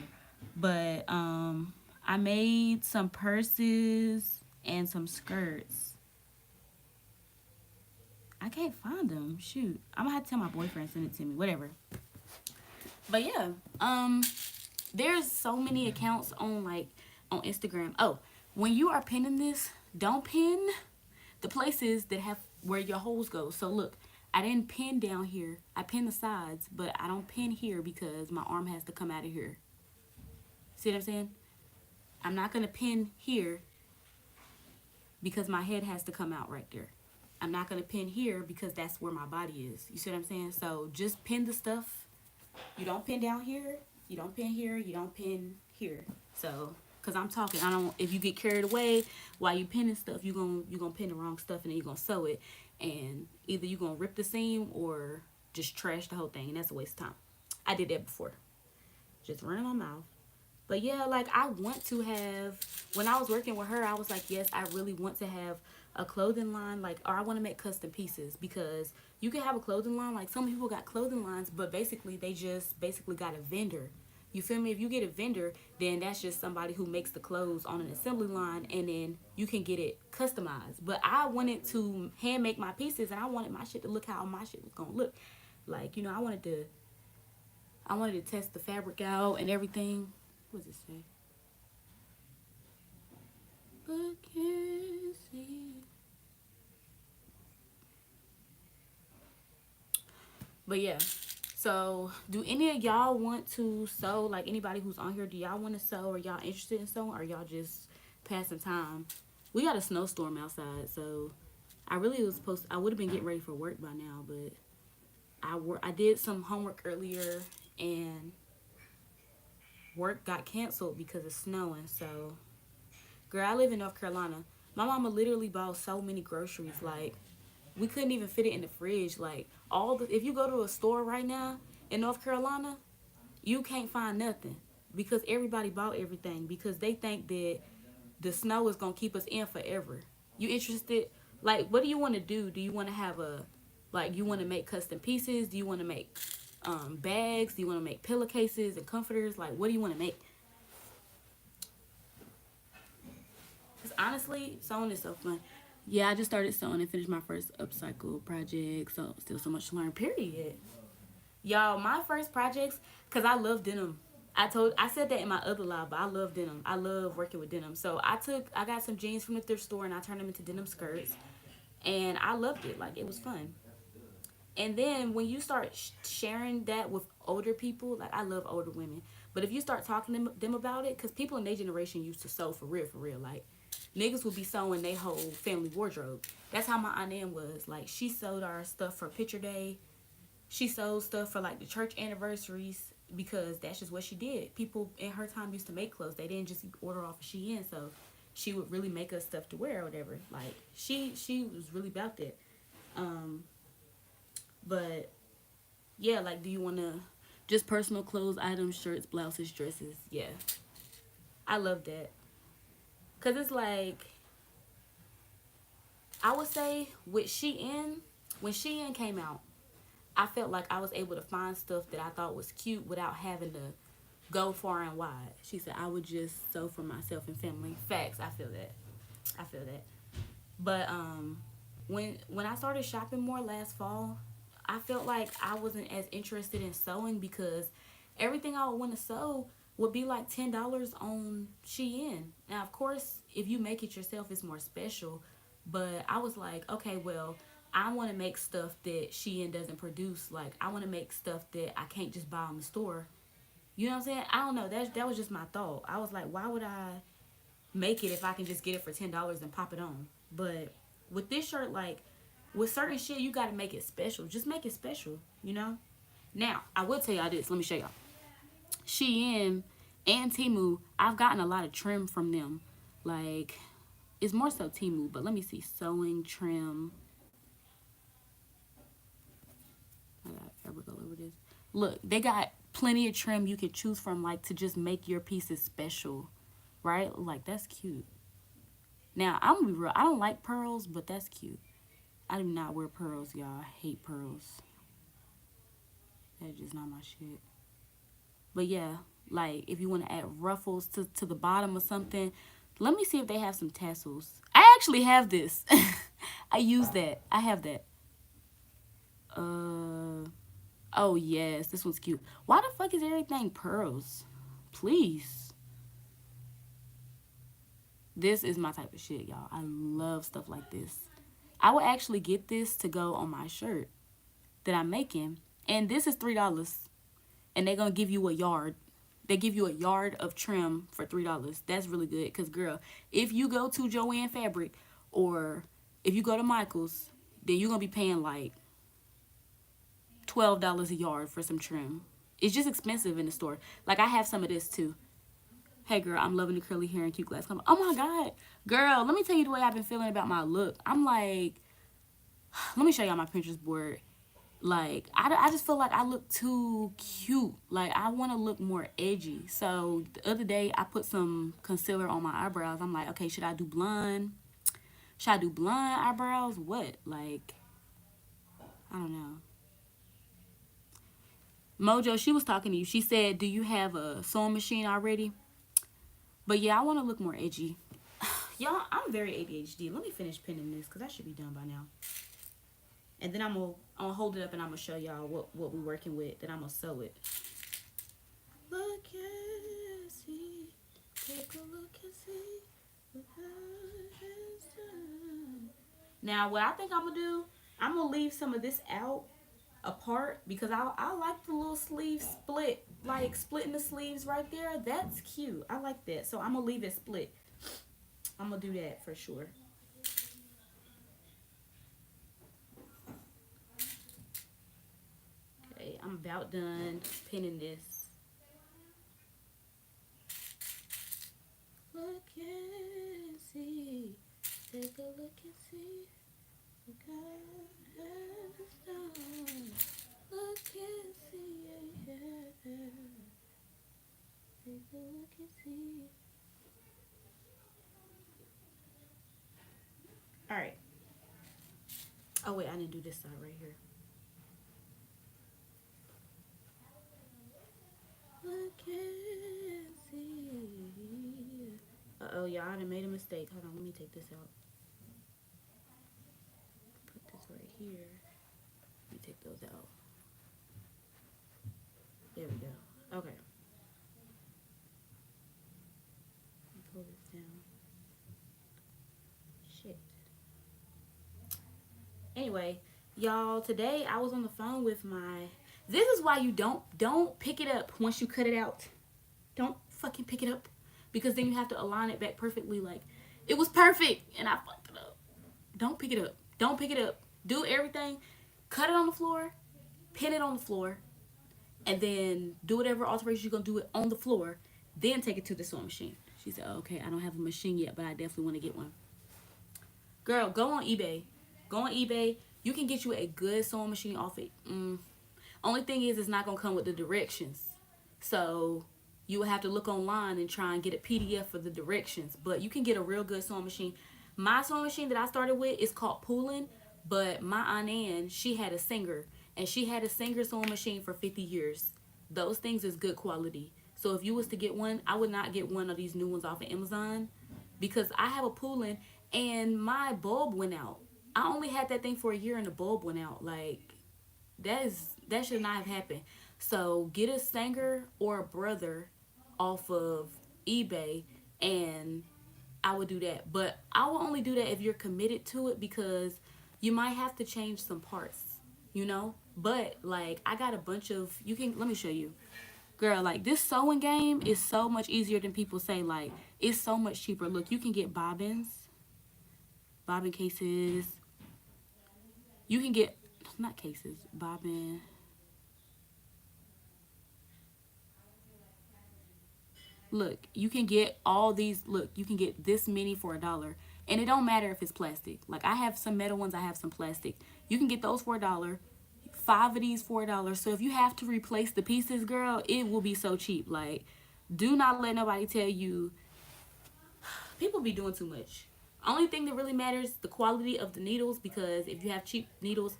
But I made some purses and some skirts. I can't find them. Shoot, I'm gonna have to tell my boyfriend to send it to me. Whatever. But yeah, there's so many accounts on on Instagram. Oh, when you are pinning this, don't pin the places that have where your holes go. So look, I didn't pin down here. I pin the sides, but I don't pin here because my arm has to come out of here. See what I'm saying? I'm not going to pin here because my head has to come out right there. I'm not going to pin here because that's where my body is. You see what I'm saying? So just pin the stuff. You don't pin down here. You don't pin here. You don't pin here. So, because I'm talking, if you get carried away while you pinning stuff, you're gonna pin the wrong stuff and then you're going to sew it. And either you're going to rip the seam or just trash the whole thing. And that's a waste of time. I did that before. Just running my mouth. But yeah, like I want to have, when I was working with her, I was like, yes, I really want to have a clothing line, like, or I want to make custom pieces, because you can have a clothing line. Like some people got clothing lines, but basically they just basically got a vendor. You feel me? If you get a vendor, then that's just somebody who makes the clothes on an assembly line, and then you can get it customized. But I wanted to hand make my pieces, and I wanted my shit to look how my shit was gonna look. Like, you know, I wanted to test the fabric out and everything. What does it say? But can't see. But yeah. So, do any of y'all want to sew? Like anybody who's on here, do y'all want to sew, or y'all interested in sewing, or y'all just passing time? We got a snowstorm outside, so I really was supposed. I would have been getting ready for work by now, but I did some homework earlier, and work got canceled because of snowing. So, girl, I live in North Carolina. My mama literally bought so many groceries. Like, we couldn't even fit it in the fridge. Like, if you go to a store right now in North Carolina, you can't find nothing because everybody bought everything because they think that the snow is gonna keep us in forever. You interested? Like, what do you want to do? Do you want to have you want to make custom pieces? Do you want to make bags? Do you want to make pillowcases and comforters? Like, what do you want to make? Because honestly, sewing is so fun. Yeah, I just started sewing and finished my first upcycle project. So still so much to learn. Period. Y'all, my first projects, cause I love denim. I said that in my other live, but I love denim. I love working with denim. So I got some jeans from the thrift store and I turned them into denim skirts, and I loved it. Like, it was fun. And then when you start sharing that with older people, like, I love older women, but if you start talking to them about it, because people in their generation used to sew for real, like, niggas would be sewing their whole family wardrobe. That's how my Aunt Ann was. Like, she sewed our stuff for picture day. She sewed stuff for, like, the church anniversaries, because that's just what she did. People in her time used to make clothes. They didn't just order off of Shein, so she would really make us stuff to wear or whatever. Like, she was really about that. But yeah, like, do you want to just personal clothes items, shirts, blouses, dresses? Yeah, I love that, because it's like, I would say with Shein, when Shein came out, I felt like I was able to find stuff that I thought was cute without having to go far and wide. She said I would just sew for myself and family. Facts. I feel that. I feel that. But when I started shopping more last fall, I felt like I wasn't as interested in sewing, because everything I would want to sew would be like $10 on Shein. Now, of course, if you make it yourself, it's more special. But I was like, okay, well, I want to make stuff that Shein doesn't produce. Like, I want to make stuff that I can't just buy in the store. You know what I'm saying? I don't know. That was just my thought. I was like, why would I make it if I can just get it for $10 and pop it on? But with this shirt, like, with certain shit, you got to make it special. Just make it special, you know? Now, I will tell y'all this. Let me show y'all. Shein and Temu, I've gotten a lot of trim from them. Like, it's more so Temu, but let me see. Sewing trim. I got fabric all over this. Look, they got plenty of trim you can choose from, like, to just make your pieces special, right? Like, that's cute. Now, I'm gonna be real. I don't like pearls, but that's cute. I do not wear pearls, y'all. I hate pearls. That's just not my shit. But yeah, like, if you want to add ruffles to the bottom or something, let me see if they have some tassels. I actually have this. I use that. I have that. Oh yes, this one's cute. Why the fuck is everything pearls? Please. This is my type of shit, y'all. I love stuff like this. I would actually get this to go on my shirt that I'm making. And this is $3. And they're going to give you a yard. They give you a yard of trim for $3. That's really good. Because, girl, if you go to Joann Fabric or if you go to Michael's, then you're going to be paying like $12 a yard for some trim. It's just expensive in the store. Like, I have some of this too. Hey, girl, I'm loving the curly hair and cute glass. Oh, my God. Girl, let me tell you the way I've been feeling about my look. I'm like, let me show y'all my Pinterest board. Like, I just feel like I look too cute. Like, I want to look more edgy. So the other day I put some concealer on my eyebrows. I'm like, okay, should I do blonde? Should I do blonde eyebrows? What? Like, I don't know. Mojo, she was talking to you. She said, do you have a sewing machine already? But yeah, I want to look more edgy. Y'all, I'm very ADHD. Let me finish pinning this because I should be done by now. And then I'm gonna hold it up and I'm gonna show y'all what we're working with. Then I'm gonna sew it. Look and see, take a look and see what God has done. Now, what I think I'm gonna do, I'm gonna leave some of this out apart because I like the little sleeve split, like splitting the sleeves right there. That's cute. I like that. So I'm gonna leave it split. I'm gonna do that for sure. Okay, I'm about done pinning this. Look and see. Take a look and see what God has done. Look and see, yeah, yeah. Take a look and see. All right. Oh wait, I didn't do this side right here. Look and see. Uh oh, y'all, I done made a mistake. Hold on, let me take this out. Put this right here. Let me take those out. There we go. Okay. Pull this down. Shit. Anyway, y'all, today I was on the phone with my. This is why you don't pick it up once you cut it out. Don't fucking pick it up because then you have to align it back perfectly. Like it was perfect and I fucked it up. Don't pick it up. Don't pick it up. Do everything. Cut it on the floor. Pin it on the floor. And then do whatever alterations you're gonna do it on the floor. Then take it to the sewing machine. She said, oh, okay, I don't have a machine yet, but I definitely want to get one. Girl, go on eBay. Go on eBay. You can get you a good sewing machine off it. Only thing is, it's not gonna come with the directions. So you will have to look online and try and get a PDF for the directions. But you can get a real good sewing machine. My sewing machine that I started with is called Poulin. But my Aunt Ann, she had a Singer. And she had a Singer sewing machine for 50 years. Those things is good quality. So if you was to get one, I would not get one of these new ones off of Amazon. Because I have a Poulin and my bulb went out. I only had that thing for a year and the bulb went out. Like, that should not have happened. So get a Sanger or a Brother off of eBay and I would do that. But I will only do that if you're committed to it because you might have to change some parts, you know? But like I got a bunch of you can let me show you. Girl, like this sewing game is so much easier than people say. Like it's so much cheaper. Look, you can get bobbin cases. You can get not cases, bobbin. Look, you can get all these. Look, you can get this many for $1, and it don't matter if it's plastic. Like I have some metal ones, I have some plastic. You can get those for $1. 5 of these for $1. So if you have to replace the pieces, girl, it will be so cheap. Like, do not let nobody tell you. People be doing too much. Only thing that really matters the quality of the needles because if you have cheap needles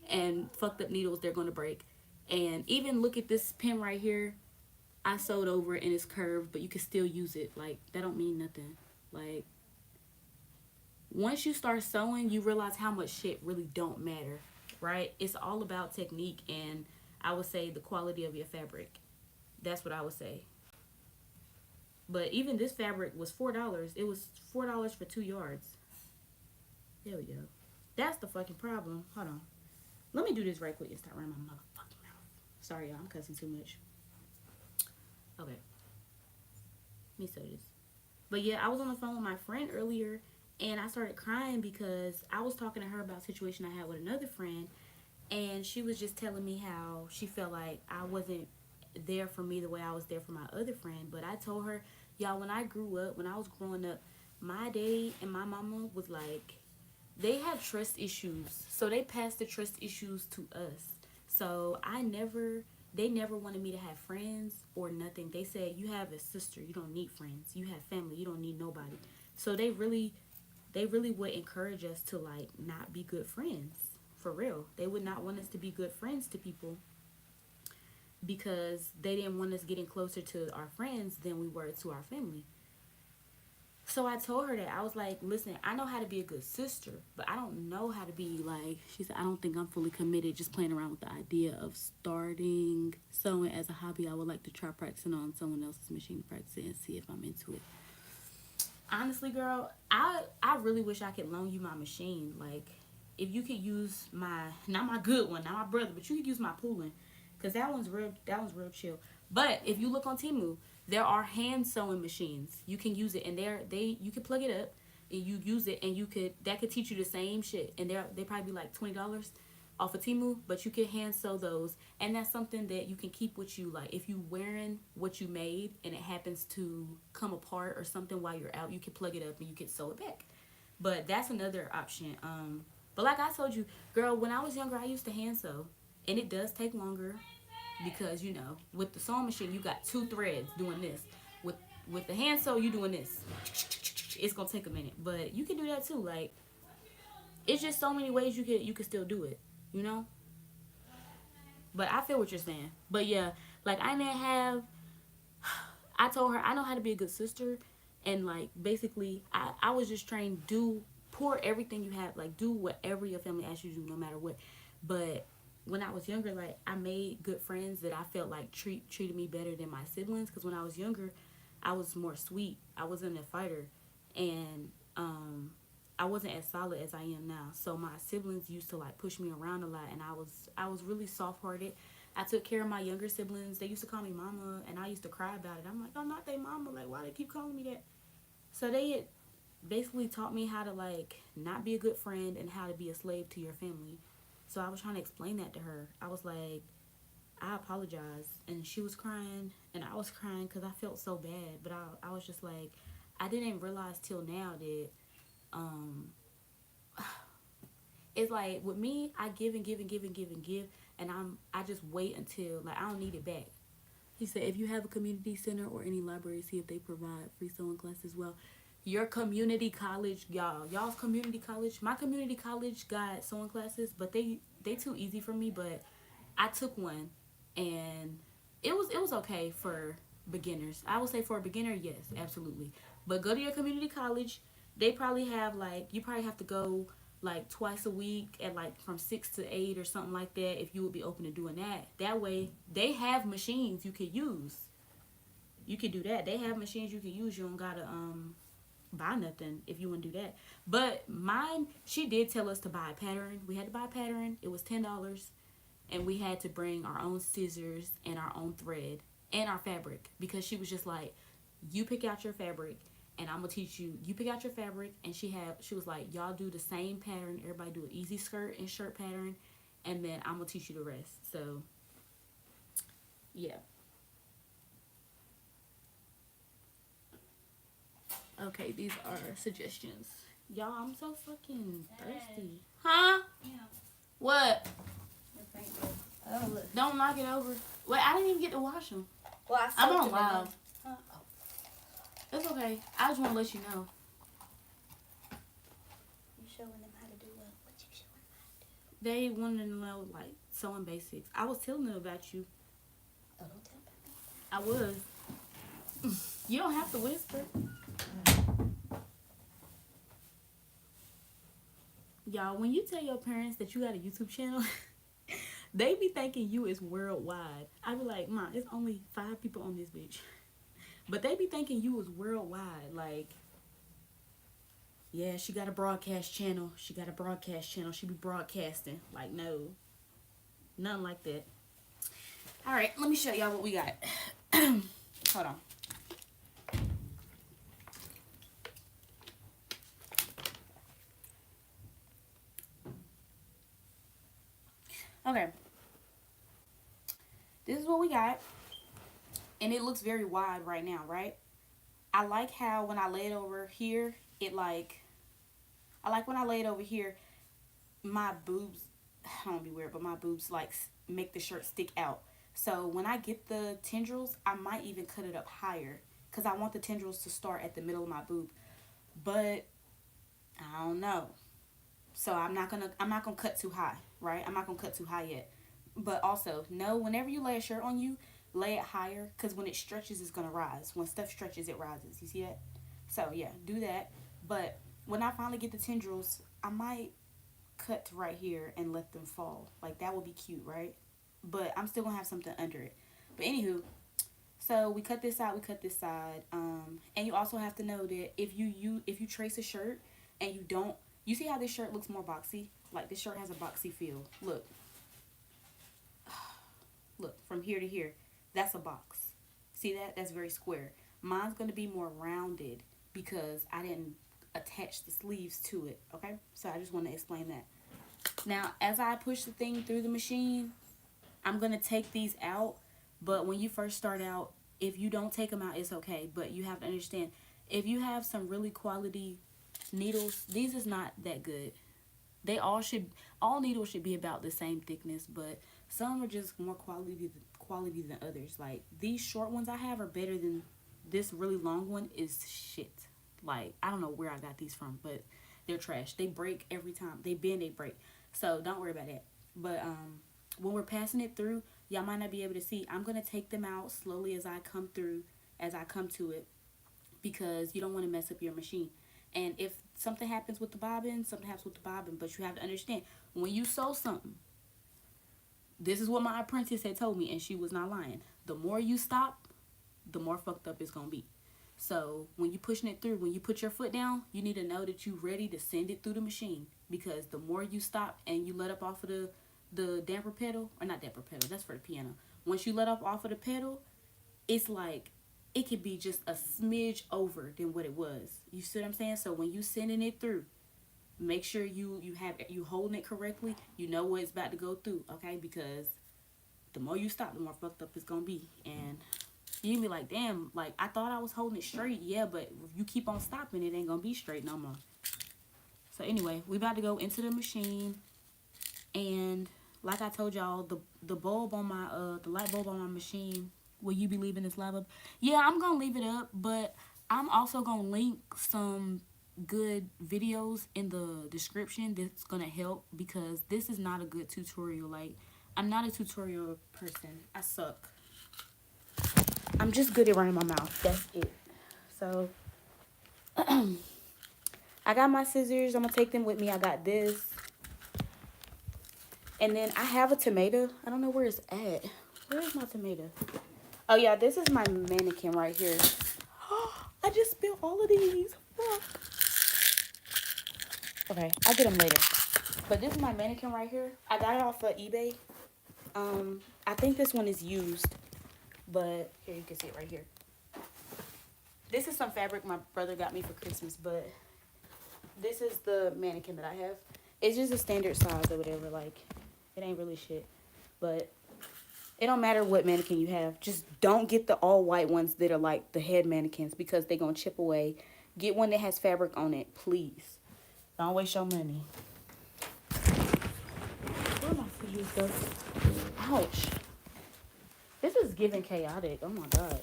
and fucked up needles, they're gonna break. And even look at this pin right here. I sewed over it and it's curved, but you can still use it. Like that don't mean nothing. Like once you start sewing, you realize how much shit really don't matter, right? It's all about technique and I would say the quality of your fabric. That's what I would say. But even this fabric was $4. It was $4 for 2 yards. There we go. That's the fucking problem. Hold on. Let me do this right quick and start running my motherfucking mouth. Sorry, y'all. I'm cussing too much. Okay. Let me sew this. But yeah, I was on the phone with my friend earlier and I started crying because I was talking to her about a situation I had with another friend and she was just telling me how she felt like I wasn't there for me the way I was there for my other friend. But I told her, y'all, when I grew up, when I was growing up, my daddy and my mama was like, they had trust issues. So they passed the trust issues to us. So they never wanted me to have friends or nothing. They said, you have a sister, you don't need friends. You have family, you don't need nobody. So they really would encourage us to like not be good friends. For real. They would not want us to be good friends to people because they didn't want us getting closer to our friends than we were to our family. So I told her that. I was like, listen, I know how to be a good sister, but I don't know how to be like, she said, I don't think I'm fully committed just playing around with the idea of starting sewing as a hobby. I would like to try practicing on someone else's machine to practice it and see if I'm into it. Honestly, girl, I really wish I could loan you my machine. Like, if you could use not my good one, not my brother, but you could use my Poolin, because that one's real chill. But if you look on Temu, there are hand sewing machines. You can use it, and you can plug it up, and you use it, and that could teach you the same shit, and they probably be like $20 off of Temu, but you can hand sew those, and that's something that you can keep with you. Like, if you wearing what you made and it happens to come apart or something while you're out, you can plug it up and you can sew it back. But that's another option. But like I told you, girl, when I was younger, I used to hand sew, and it does take longer because, you know, with the sewing machine, you got two threads doing this. With the hand sew, you doing this. It's gonna take a minute, but you can do that too. Like, it's just so many ways you could still do it, you know. But I feel what you're saying. But yeah, like I told her I know how to be a good sister, and like basically I was just trained, pour everything you have, like do whatever your family asks you to do, no matter what. But when I was younger, like I made good friends that I felt like treated me better than my siblings. Because when I was younger, I was more sweet. I wasn't a fighter, and I wasn't as solid as I am now. So my siblings used to like push me around a lot, and I was really soft hearted. I took care of my younger siblings. They used to call me mama, and I used to cry about it. I'm like, I'm not their mama. Like, why they keep calling me that? So they had basically taught me how to like not be a good friend and how to be a slave to your family. So I was trying to explain that to her. I was like, I apologize, and she was crying, and I was crying because I felt so bad. But I was just like, I didn't realize till now that um it's like with me, I give and give and give and give and give, and I just wait until like I don't need it back. He said, if you have a community center or any library, see if they provide free sewing classes. Well, your community college, y'all's community college. My community college got sewing classes, but they too easy for me. But I took one, and it was okay for beginners. I would say for a beginner, yes, absolutely. But go to your community college. They probably have like you probably have to go like twice a week at like from 6 to 8 or something like that if you would be open to doing that. That way they have machines you could use. You could do that. They have machines you can use. You don't gotta buy nothing if you want to do that. But mine, she did tell us to buy a pattern. We had to buy a pattern. It was $10, and we had to bring our own scissors and our own thread and our fabric, because she was just like, you pick out your fabric and I'm gonna teach you. You pick out your fabric, and she was like, y'all do the same pattern. Everybody do an easy skirt and shirt pattern, and then I'm gonna teach you the rest. So yeah. Okay, these are suggestions. Y'all, I'm so fucking thirsty. Huh? Yeah. What? Oh, look. Don't knock it over. Wait, I didn't even get to wash them. Well, I I'm soaked on them in live. the- Huh? It's okay. I just want to let you know. You showing them how to do what? What you showing them how to do? They wanted to know, like, sewing basics. I was telling them about you. Oh, don't tell me. I was. You don't have to whisper. Y'all, when you tell your parents that you got a YouTube channel, they be thinking you is worldwide. I be like, Mom, it's only 5 people on this bitch. But they be thinking you is worldwide. Like, yeah, she got a broadcast channel. She got a broadcast channel. She be broadcasting. Like, no. Nothing like that. Alright, let me show y'all what we got. Hold on. Okay. This is what we got. And it looks very wide right now, right? I like how when I lay it over here, I like when I lay it over here, my boobs I don't be weird, but my boobs like make the shirt stick out. So when I get the tendrils, I might even cut it up higher because I want the tendrils to start at the middle of my boob. But I don't know. So I'm not gonna cut too high, right? I'm not gonna cut too high yet. But also, no, whenever you lay a shirt on you, lay it higher because when it stretches, it's gonna rise. When stuff stretches, it rises. You see that? So yeah, do that. But when I finally get the tendrils, I might cut right here and let them fall. Like that would be cute, right? But I'm still gonna have something under it. But anywho, so we cut this side, we cut this side. And you also have to know that if you trace a shirt and you don't, you see how this shirt looks more boxy? Like this shirt has a boxy feel. Look. Look, from here to here, that's a box. See that? That's very square. Mine's going to be more rounded because I didn't attach the sleeves to it, okay? So I just want to explain that. Now, as I push the thing through the machine, I'm going to take these out. But when you first start out, if you don't take them out, it's okay. But you have to understand, if you have some really quality needles, these is not that good. All needles should be about the same thickness, but some are just more quality than others. Like these short ones I have are better than this really long one is shit. Like I don't know where I got these from, but they're trash. They break every time. They bend, they break. So don't worry about that. But when we're passing it through, y'all might not be able to see. I'm gonna take them out slowly as I come to it, because you don't want to mess up your machine. And if something happens with the bobbin, something happens with the bobbin. But you have to understand, when you sew something, this is what my apprentice had told me, and she was not lying. The more you stop, the more fucked up it's going to be. So when you're pushing it through, when you put your foot down, you need to know that you're ready to send it through the machine. Because the more you stop and you let up off of the damper pedal, or not damper pedal, that's for the piano. Once you let up off of the pedal, it's like, it could be just a smidge over than what it was. You see what I'm saying? So when you sending it through, make sure you holding it correctly. You know what it's about to go through, okay? Because the more you stop, the more fucked up it's gonna be. And you be like, damn, like I thought I was holding it straight. Yeah, but if you keep on stopping, it ain't gonna be straight no more. So anyway, we about to go into the machine, and like I told y'all, the bulb on my the light bulb on my machine. Will you be leaving this live up? Yeah, I'm gonna leave it up, but I'm also gonna link some good videos in the description that's gonna help, because this is not a good tutorial. Like, I'm not a tutorial person. I suck. I'm just good at running my mouth. That's it. So I got my scissors. I'm gonna take them with me. I got this, and then I have a tomato. I don't know where it's at. Where is my tomato? Oh yeah, this is my mannequin right here. I just spilled all of these. Okay, I'll get them later. But this is my mannequin right here. I got it off of eBay. I think this one is used, but here you can see it right here. This is some fabric my brother got me for Christmas, but this is the mannequin that I have. It's just a standard size or whatever. Like, it ain't really shit, but it don't matter what mannequin you have. Just don't get the all white ones that are like the head mannequins, because they're going to chip away. Get one that has fabric on it, please. Don't waste your money. Where am I to use this? Ouch. This is giving chaotic. Oh my God.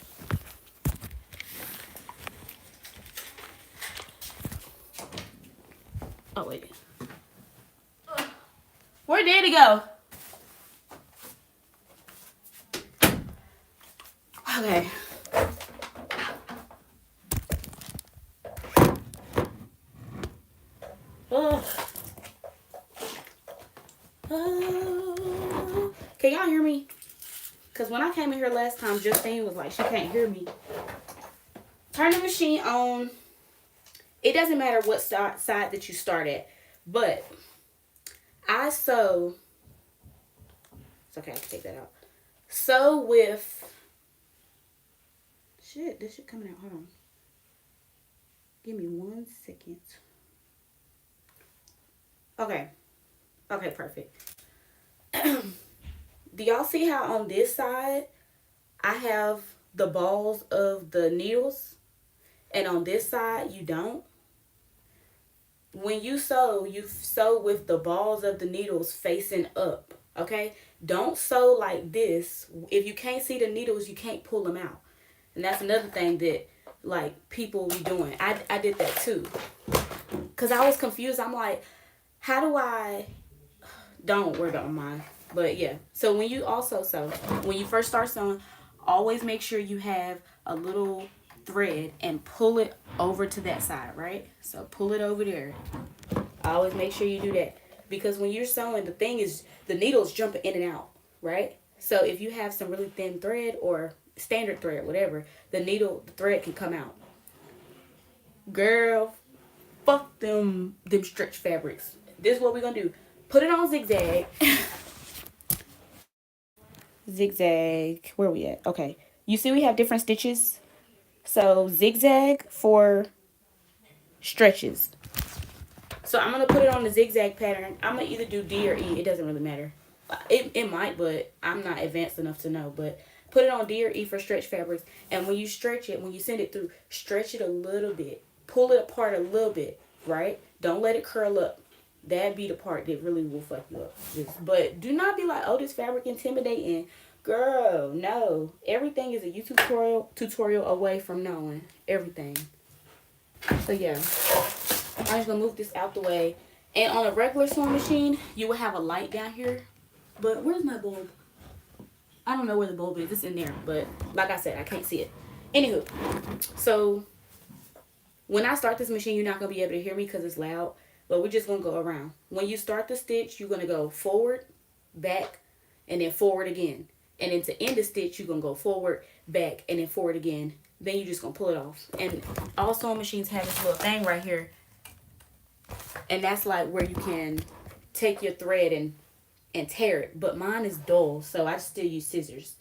Oh, wait. Where did it go? Okay. Can y'all hear me? Because when I came in here last time, Justine was like, she can't hear me. Turn the machine on. It doesn't matter what side that you start at. But I sew. It's okay, I can take that out. Sew with. Shit, this shit coming out. Hold on. Give me 1 second. Okay. Okay, perfect. Do y'all see how on this side I have the balls of the needles, and on this side you don't? when you sew with the balls of the needles facing up. Okay, don't sew like this. If you can't see the needles, you can't pull them out. And that's another thing that like people be doing. I did that too, because I was confused. I'm like, how do I? Don't worry about mine. But yeah, so when you also sew, when you first start sewing, always make sure you have a little thread and pull it over to that side, right? So pull it over there. Always make sure you do that, because when you're sewing, the thing is the needle's jumping in and out, right? So if you have some really thin thread or standard thread, whatever, the thread can come out. Girl, fuck them stretch fabrics. This is what we're gonna do. Put it on zigzag. Zigzag. Where are we at? Okay. You see we have different stitches. So zigzag for stretches. So I'm going to put it on the zigzag pattern. I'm going to either do D or E. It doesn't really matter. It might, but I'm not advanced enough to know. But put it on D or E for stretch fabrics. And when you stretch it, when you send it through, stretch it a little bit. Pull it apart a little bit, right? Don't let it curl up. That'd be the part that really will fuck you up. But do not be like, oh, this fabric intimidating. Girl, no. Everything is a YouTube tutorial away from knowing everything. So yeah, I'm just gonna move this out the way. And on a regular sewing machine, you will have a light down here. But where's my bulb? I don't know where the bulb is. It's in there. But like I said, I can't see it. Anywho, so when I start this machine, you're not gonna be able to hear me because it's loud. But we're just going to go around. When you start the stitch, you're going to go forward, back, and then forward again. And then to end the stitch, you're going to go forward, back, and then forward again. Then you're just going to pull it off. And all sewing machines have this little thing right here. And that's like where you can take your thread and tear it. But mine is dull, so I still use scissors.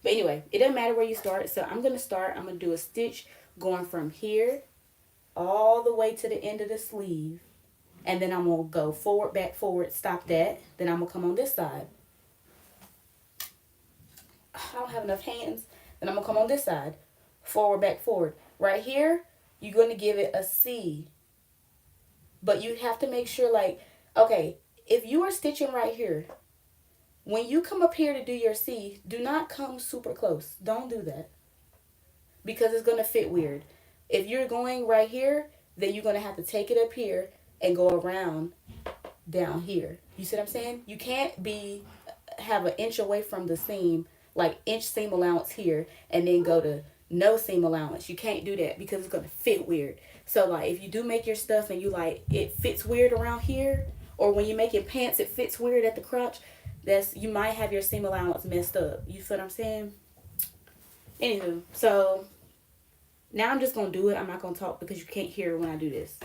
But anyway, it doesn't matter where you start. So I'm going to do a stitch going from here all the way to the end of the sleeve. And then I'm going to go forward, back, forward, stop that. Then I'm going to come on this side. I don't have enough hands. Then I'm going to come on this side. Forward, back, forward. Right here, you're going to give it a C. But you have to make sure, like, okay, if you are stitching right here, when you come up here to do your C, do not come super close. Don't do that. Because it's going to fit weird. If you're going right here, then you're going to have to take it up here and go around down here. You see what I'm saying? You can't have an inch away from the seam, like inch seam allowance here, and then go to no seam allowance. You can't do that because it's going to fit weird. So like if you do make your stuff and you like it fits weird around here, or when you make your pants it fits weird at the crotch, you might have your seam allowance messed up. You feel what I'm saying? Anywho, so now I'm just going to do it. I'm not going to talk because you can't hear when I do this.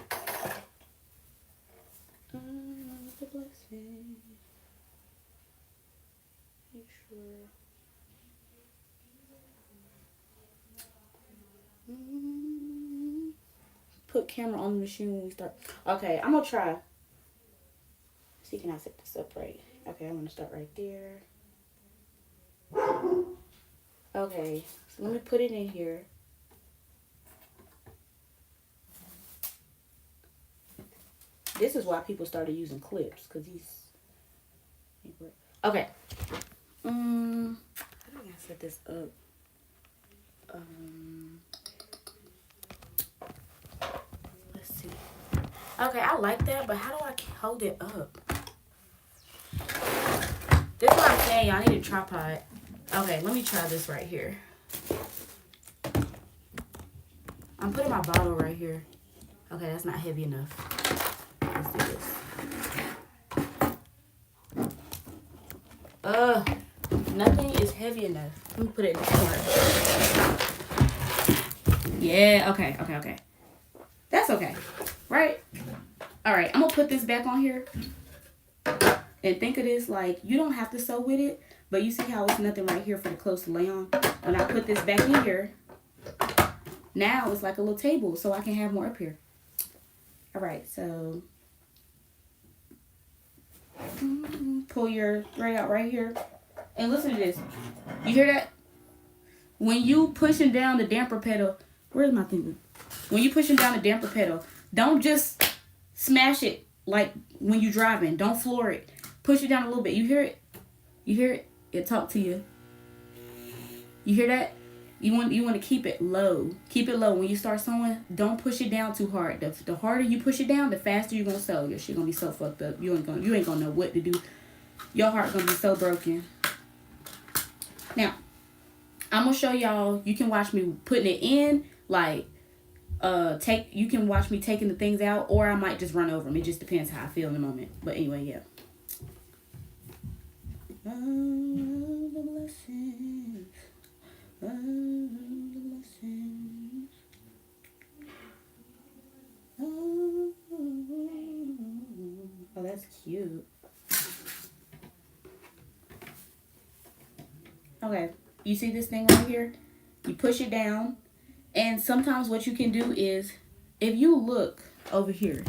The blessing. Make sure. Put camera on the machine when we start. Okay, I'm gonna try. See, can I set this up right? Okay, I'm gonna start right there. Okay, so let me put it in here. This is why people started using clips, because these. Okay. How do I set this up? Let's see. Okay, I like that, but how do I hold it up? This is what I'm saying, y'all need a tripod. Okay, let me try this right here. I'm putting my bottle right here. Okay, that's not heavy enough. Let's do this. Nothing is heavy enough. Let me put it in the corner. Yeah, okay. That's okay, right? All right, I'm gonna put this back on here. And think of this like, you don't have to sew with it, but you see how it's nothing right here for the clothes to lay on? When I put this back in here, now it's like a little table, so I can have more up here. All right, so pull your thread out right here. And listen to this. You hear that? When you pushing down the damper pedal, where's my thing? When you pushing down the damper pedal, don't just Smash it like when you're driving. Don't floor it. Push it down a little bit. You hear it? You hear it? It talk to you. You hear that? You want to keep it low. Keep it low when you start sewing. Don't push it down too hard. The harder you push it down, the faster you're gonna sew. Your shit gonna be so fucked up. You ain't gonna know what to do. Your heart gonna be so broken. Now, I'm gonna show y'all. You can watch me putting it in. Like, you can watch me taking the things out, or I might just run over them. It just depends how I feel in the moment. But anyway, yeah. The blessings. The blessings. Oh, that's cute. Okay, you see this thing right here? You push it down, and sometimes what you can do is, if you look over here,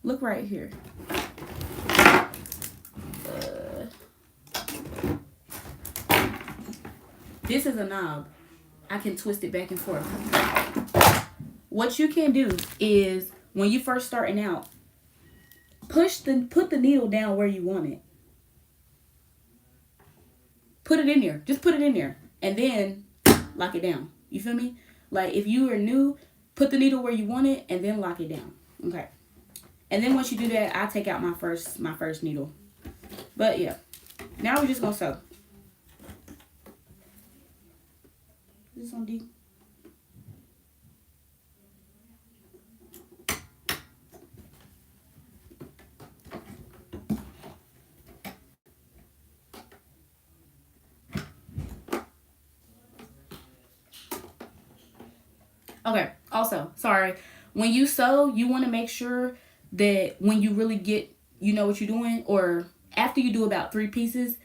look right here. This is a knob. I can twist it back and forth. What you can do is, when you first starting out, put the needle down where you want it. Put it in there. Just put it in there. And then lock it down. You feel me? Like, if you are new, put the needle where you want it and then lock it down. Okay. And then once you do that, I take out my first needle. But yeah. Now we're just gonna sew. Is this on D? Okay, also, sorry. When you sew, you want to make sure that when you really get, you know what you're doing, or after you do about 3 pieces,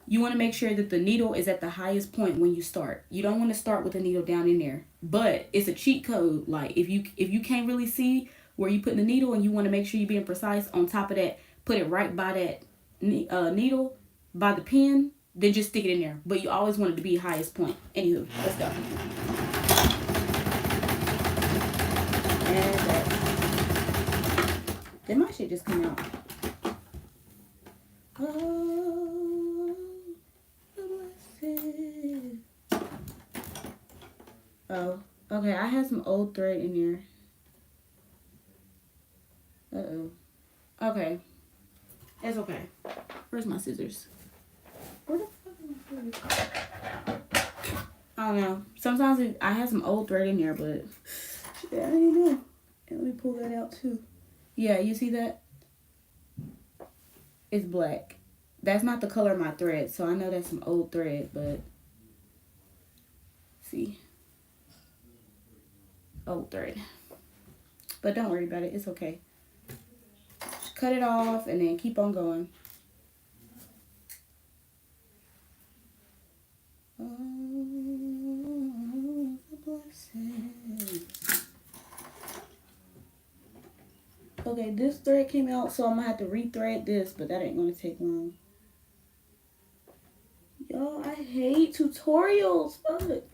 you want to make sure that the needle is at the highest point when you start. You don't want to start with the needle down in there. But it's a cheat code. Like, if you can't really see where you put the needle and you want to make sure you're being precise, on top of that, put it right by that needle, by the pin, then just stick it in there. But you always want it to be highest point. Anywho, let's go. Then my shit just come out. Oh, the blessed. Oh, okay. I had some old thread in there. Uh-oh. Okay. It's okay. Where's my scissors? Where the fuck are my scissors? I don't know. Sometimes I have some old thread in there, but shit, I don't know. And let me pull that out too. Yeah, you see that? It's black. That's not the color of my thread, so I know that's some old thread, but see. Old thread. But don't worry about it. It's okay. Just cut it off and then keep on going. Oh, the blessings. Okay, this thread came out, so I'm going to have to rethread this, but that ain't going to take long. Y'all, I hate tutorials. Fuck. Let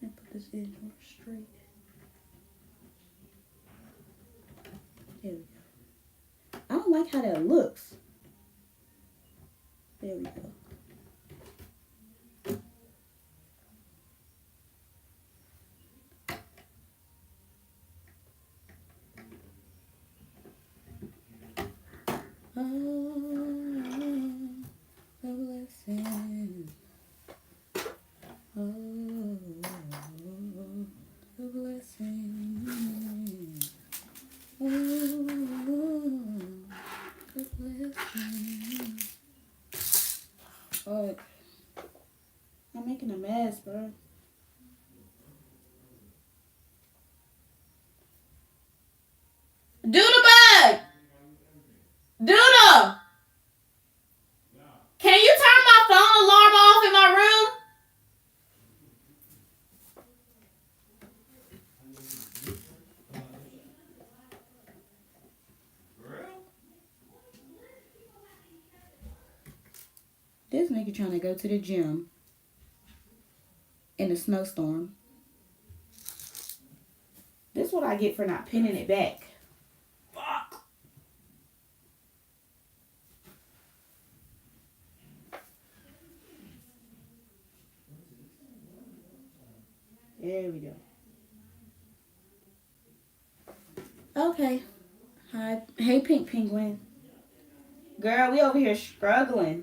me put this in more straight. There we go. I don't like how that looks. There we go. Oh, the blessing. Oh, the blessing. Oh, the blessing. Fuck. I'm making a mess, bro. Doodlebug! Doodle! Can you turn my phone alarm off in my room? This nigga trying to go to the gym in a snowstorm. This is what I get for not pinning it back. Fuck. There we go. Okay. Hi. Hey, Pink Penguin. Girl, we over here struggling.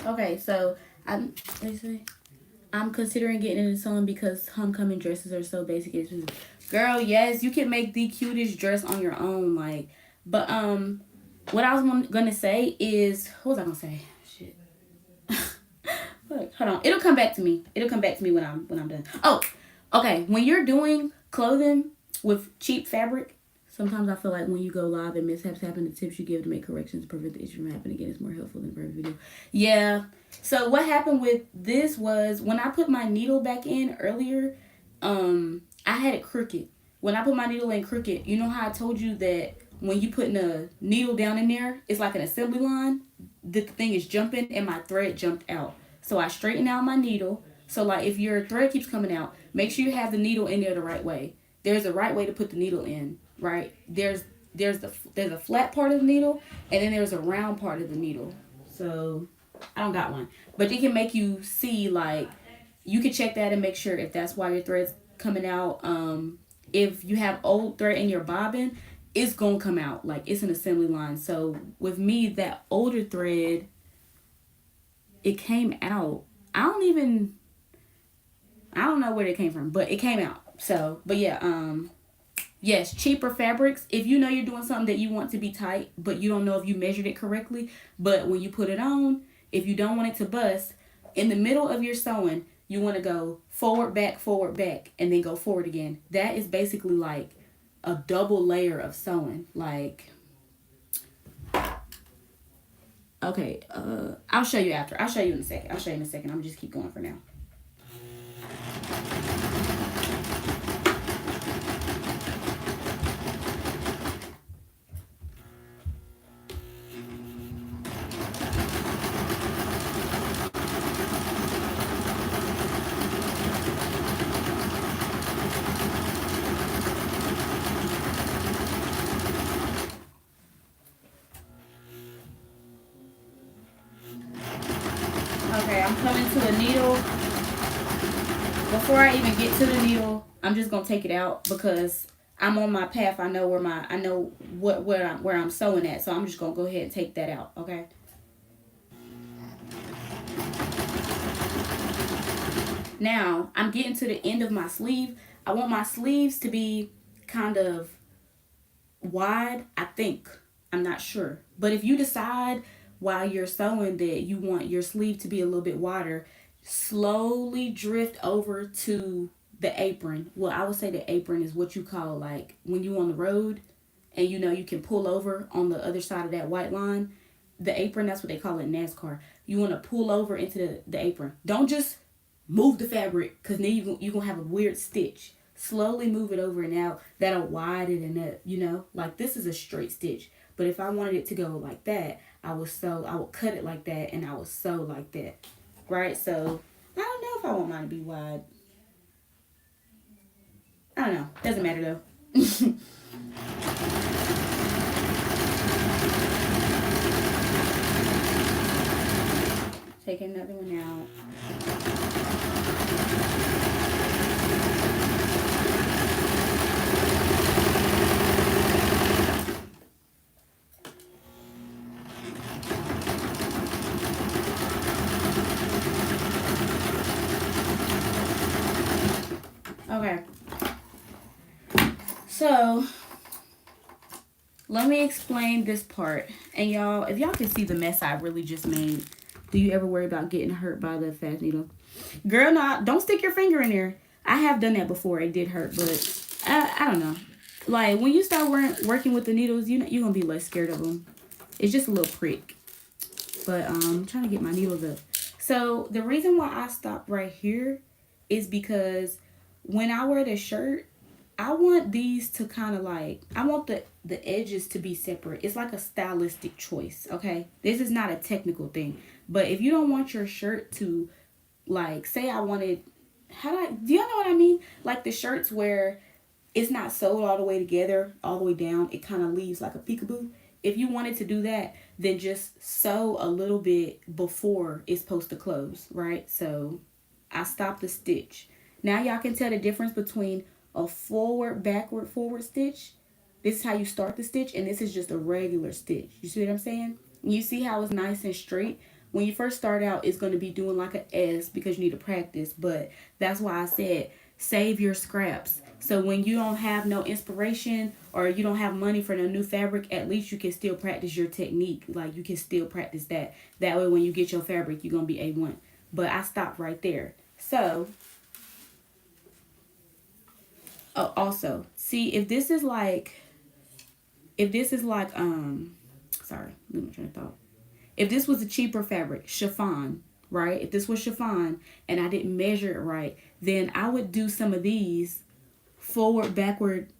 Okay, so I'm considering getting into sewing because homecoming dresses are so basic and expensive. Girl, yes, you can make the cutest dress on your own, like. But what I was gonna say is, what was I gonna say? Shit. Look, hold on. It'll come back to me. It'll come back to me when I'm done. Oh, okay. When you're doing clothing with cheap fabric, sometimes I feel like when you go live and mishaps happen, the tips you give to make corrections to prevent the issue from happening again is more helpful than every video. Yeah. So what happened with this was when I put my needle back in earlier, I had it crooked. When I put my needle in crooked, you know how I told you that when you putting a needle down in there, it's like an assembly line. The thing is jumping and my thread jumped out. So I straightened out my needle. So like if your thread keeps coming out, make sure you have the needle in there the right way. There's a right way to put the needle in, right? There's a flat part of the needle and then there's a round part of the needle. So I don't got one, but it can make you see, like, you can check that and make sure if that's why your thread's coming out. If you have old thread in your bobbin, it's gonna come out, like it's an assembly line. So with me, that older thread, it came out. I don't know where it came from, but it came out. So, but yeah, yes, cheaper fabrics. If you know you're doing something that you want to be tight, but you don't know if you measured it correctly, but when you put it on, if you don't want it to bust, in the middle of your sewing, you want to go forward, back, and then go forward again. That is basically like a double layer of sewing. Like, okay, I'll show you after. I'll show you in a second. I'm gonna just keep going for now. Okay, I'm coming to the needle. Before I even get to the needle, I'm just gonna take it out because I'm on my path. I know where I'm sewing at, so I'm just gonna go ahead and take that out. Okay. Now I'm getting to the end of my sleeve. I want my sleeves to be kind of wide. I think. I'm not sure, but if you decide while you're sewing that you want your sleeve to be a little bit wider, slowly drift over to the apron. Well, I would say the apron is what you call, like, when you on the road and you know you can pull over on the other side of that white line. The apron, that's what they call it in NASCAR. You want to pull over into the apron. Don't just move the fabric, because then you're going to have a weird stitch. Slowly move it over and out. That'll widen it up, you know. Like, this is a straight stitch. But if I wanted it to go like that, I would cut it like that, and I would sew like that, right? So I don't know if I want mine to be wide. I don't know. Doesn't matter though. Take another one out. Okay, so let me explain this part. And y'all, if y'all can see the mess I really just made, do you ever worry about getting hurt by the fast needle? Girl, nah, don't stick your finger in there. I have done that before. It did hurt, but I don't know. Like, when you start working with the needles, you're gonna be less scared of them. It's just a little prick. But I'm trying to get my needles up. So the reason why I stopped right here is because when I wear the shirt, I want these to kind of like, I want the edges to be separate. It's like a stylistic choice, okay? This is not a technical thing. But if you don't want your shirt to, like, say I wanted, do y'all know what I mean? Like the shirts where it's not sewed all the way together, all the way down. It kind of leaves like a peekaboo. If you wanted to do that, then just sew a little bit before it's supposed to close, right? So I stopped the stitch. Now y'all can tell the difference between a forward, backward, forward stitch. This is how you start the stitch, and this is just a regular stitch. You see what I'm saying? You see how it's nice and straight? When you first start out, it's going to be doing like an S because you need to practice, but that's why I said save your scraps. So when you don't have no inspiration or you don't have money for no new fabric, at least you can still practice your technique. Like you can still practice that. That way when you get your fabric, you're going to be A1. But I stopped right there. So, oh, also, see if this is like, sorry, let me try to thought. If this was a cheaper fabric, chiffon, right? If this was chiffon and I didn't measure it right, then I would do some of these forward, backward,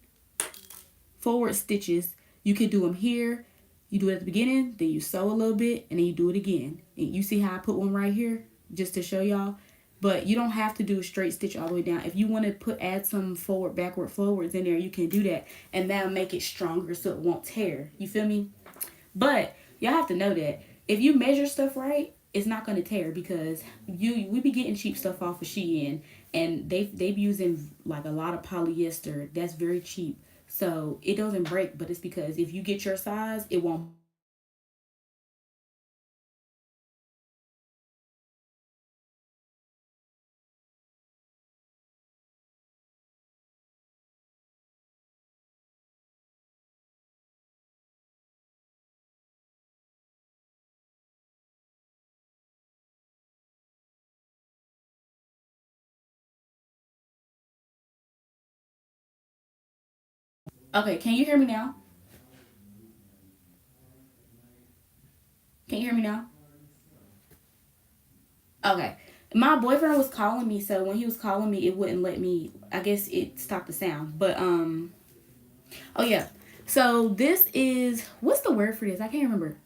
forward stitches. You could do them here. You do it at the beginning, then you sew a little bit, and then you do it again. And you see how I put one right here just to show y'all. But you don't have to do a straight stitch all the way down. If you want to add some forward, backward, forwards in there, you can do that. And that'll make it stronger so it won't tear. You feel me? But y'all have to know that if you measure stuff right, it's not going to tear because we be getting cheap stuff off of Shein, and they be using like a lot of polyester that's very cheap, so it doesn't break. But it's because if you get your size, it won't. Okay, can you hear me now? Can you hear me now? Okay. My boyfriend was calling me, so when he was calling me, it wouldn't let me. I guess it stopped the sound. But oh yeah. So this is, what's the word for this? I can't remember.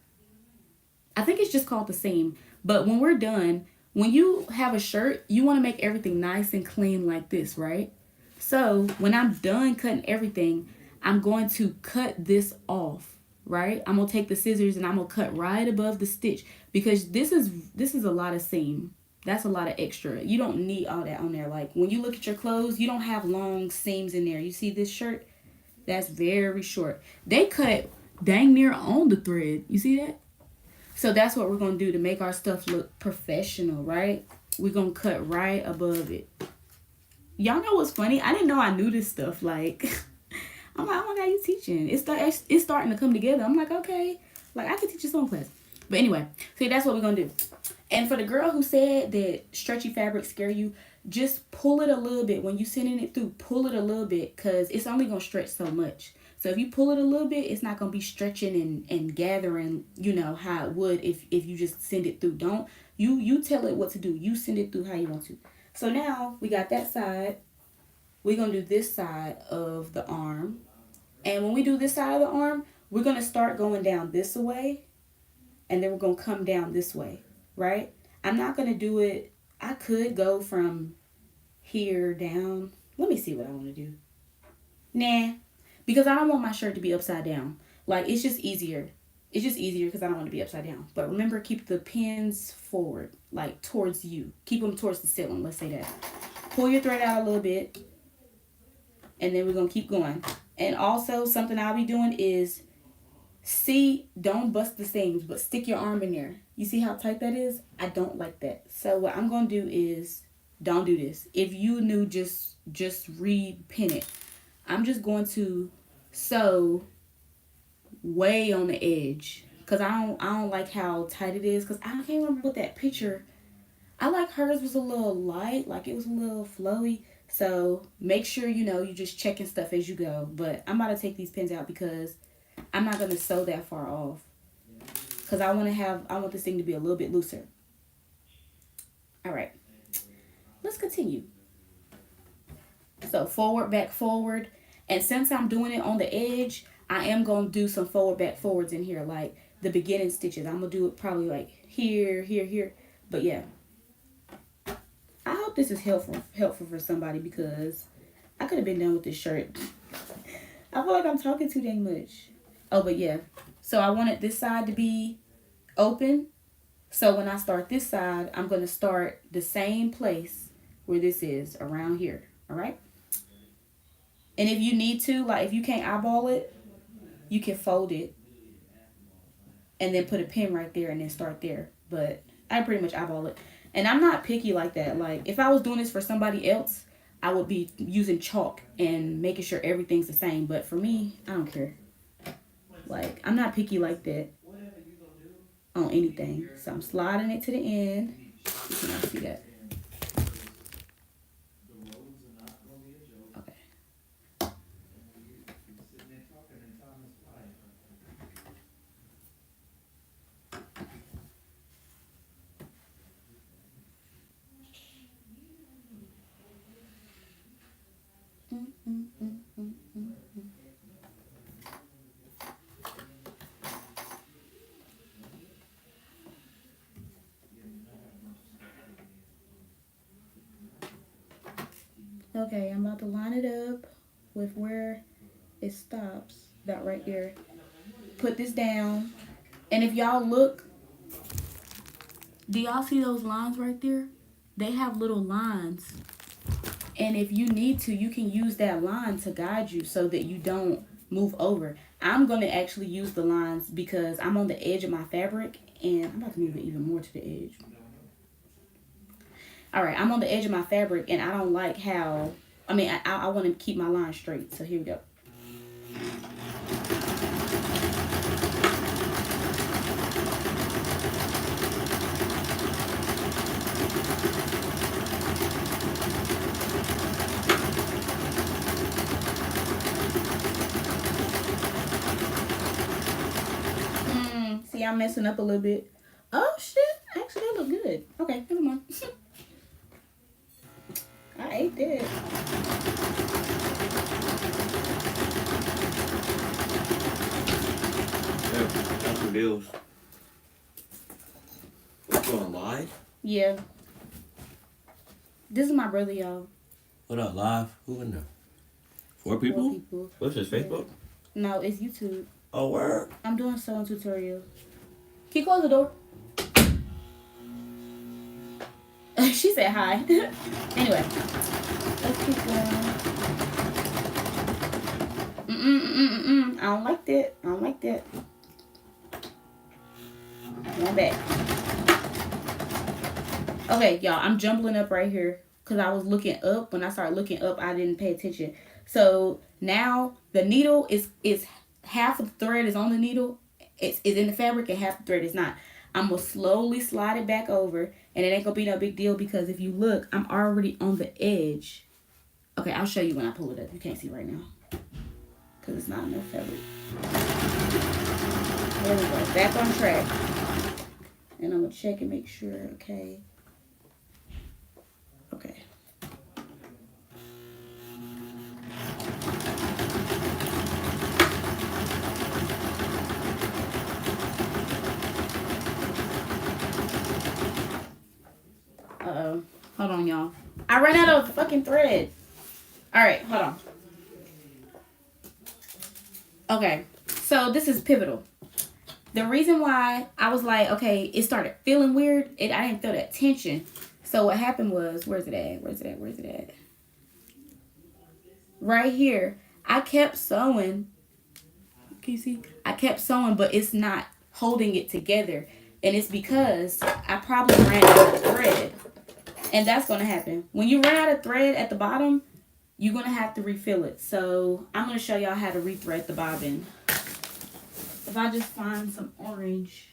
I think it's just called the seam. But when we're done, when you have a shirt, you want to make everything nice and clean like this, right? So when I'm done cutting everything, I'm going to cut this off, right? I'm gonna take the scissors and I'm gonna cut right above the stitch because this is a lot of seam. That's a lot of extra. You don't need all that on there. Like when you look at your clothes, you don't have long seams in there. You see this shirt? That's very short. They cut dang near on the thread. You see that? So that's what we're going to do to make our stuff look professional, right? We're going to cut right above it. Y'all know what's funny? I didn't know I knew this stuff. Like, I'm like, oh my God, you teaching. It's starting to come together. I'm like, okay. Like, I could teach this own class. But anyway, see, that's what we're going to do. And for the girl who said that stretchy fabrics scare you, just pull it a little bit. When you're sending it through, pull it a little bit because it's only going to stretch so much. So if you pull it a little bit, it's not going to be stretching and gathering, you know, how it would if you just send it through. Don't, you tell it what to do. You send it through how you want to. So now we got that side. We're going to do this side of the arm. And when we do this side of the arm, we're going to start going down this way. And then we're going to come down this way, right? I'm not going to do it. I could go from here down. Let me see what I want to do. Nah. Because I don't want my shirt to be upside down. Like, it's just easier. It's just easier because I don't want to be upside down. But remember, keep the pins forward, like towards you. Keep them towards the ceiling, let's say that. Pull your thread out a little bit. And then we're going to keep going. And also, something I'll be doing is, don't bust the seams, but stick your arm in there. You see how tight that is? I don't like that. So what I'm going to do is, don't do this. If you knew, just re-pin it. I'm just going to sew way on the edge because I don't like how tight it is because I can't remember what that picture. I like hers was a little light, like it was a little flowy. So make sure you just checking stuff as you go. But I'm about to take these pins out because I'm not going to sew that far off. because I want this thing to be a little bit looser. All right, let's continue. So forward, back, forward. And since I'm doing it on the edge, I am going to do some forward, back, forwards in here, like the beginning stitches. I'm going to do it probably like here, here, here. But yeah, I hope this is helpful for somebody, because I could have been done with this shirt. I feel like I'm talking too dang much. Oh, but yeah. So I wanted this side to be open. So when I start this side, I'm going to start the same place where this is, around here. All right? And if you need to, like if you can't eyeball it, you can fold it and then put a pin right there and then start there. But I pretty much eyeball it. And I'm not picky like that. Like if I was doing this for somebody else, I would be using chalk and making sure everything's the same. But for me, I don't care. Like I'm not picky like that on anything. So I'm sliding it to the end. You can all see that. Okay, I'm about to line it up with where it stops, about right there. Put this down. And if y'all look, do y'all see those lines right there? They have little lines. And if you need to, you can use that line to guide you so that you don't move over. I'm going to actually use the lines because I'm on the edge of my fabric, and I'm about to move it even more to the edge. All right, I'm on the edge of my fabric, and I don't like how, I want to keep my line straight. So here we go. See, I'm messing up a little bit. Oh, shit. Actually, that look good. Okay, never mind. I ate that. Dr. Bills. What's going live? Yeah. This is my brother, y'all. What up, live? Who in there? Four people? 4 people. What's this, Facebook? No, it's YouTube. Oh, word? I'm doing sewing tutorials. Can you close the door? She said hi. Anyway, let's keep going. I don't like that. I don't like that. Going back. Okay, y'all, I'm jumbling up right here because I was looking up. When I started looking up, I didn't pay attention. So now the needle is half of the thread is on the needle. It's in the fabric and half the thread is not. I'm going to slowly slide it back over, and it ain't going to be no big deal because if you look, I'm already on the edge. Okay, I'll show you when I pull it up. You can't see right now because it's not enough fabric. There we go. Back on track. And I'm going to check and make sure, okay. Okay. Uh-oh. Hold on, y'all. I ran out of fucking thread. Alright, hold on. Okay. So this is pivotal. The reason why I was like, okay, it started feeling weird. I didn't feel that tension. So what happened was, where's it at? Where's it at? Where's it at? Right here. I kept sewing. Can you see? I kept sewing, but it's not holding it together. And it's because I probably ran out of thread. And that's going to happen. When you run out of thread at the bottom, you're going to have to refill it. So I'm going to show y'all how to rethread the bobbin. If I just find some orange.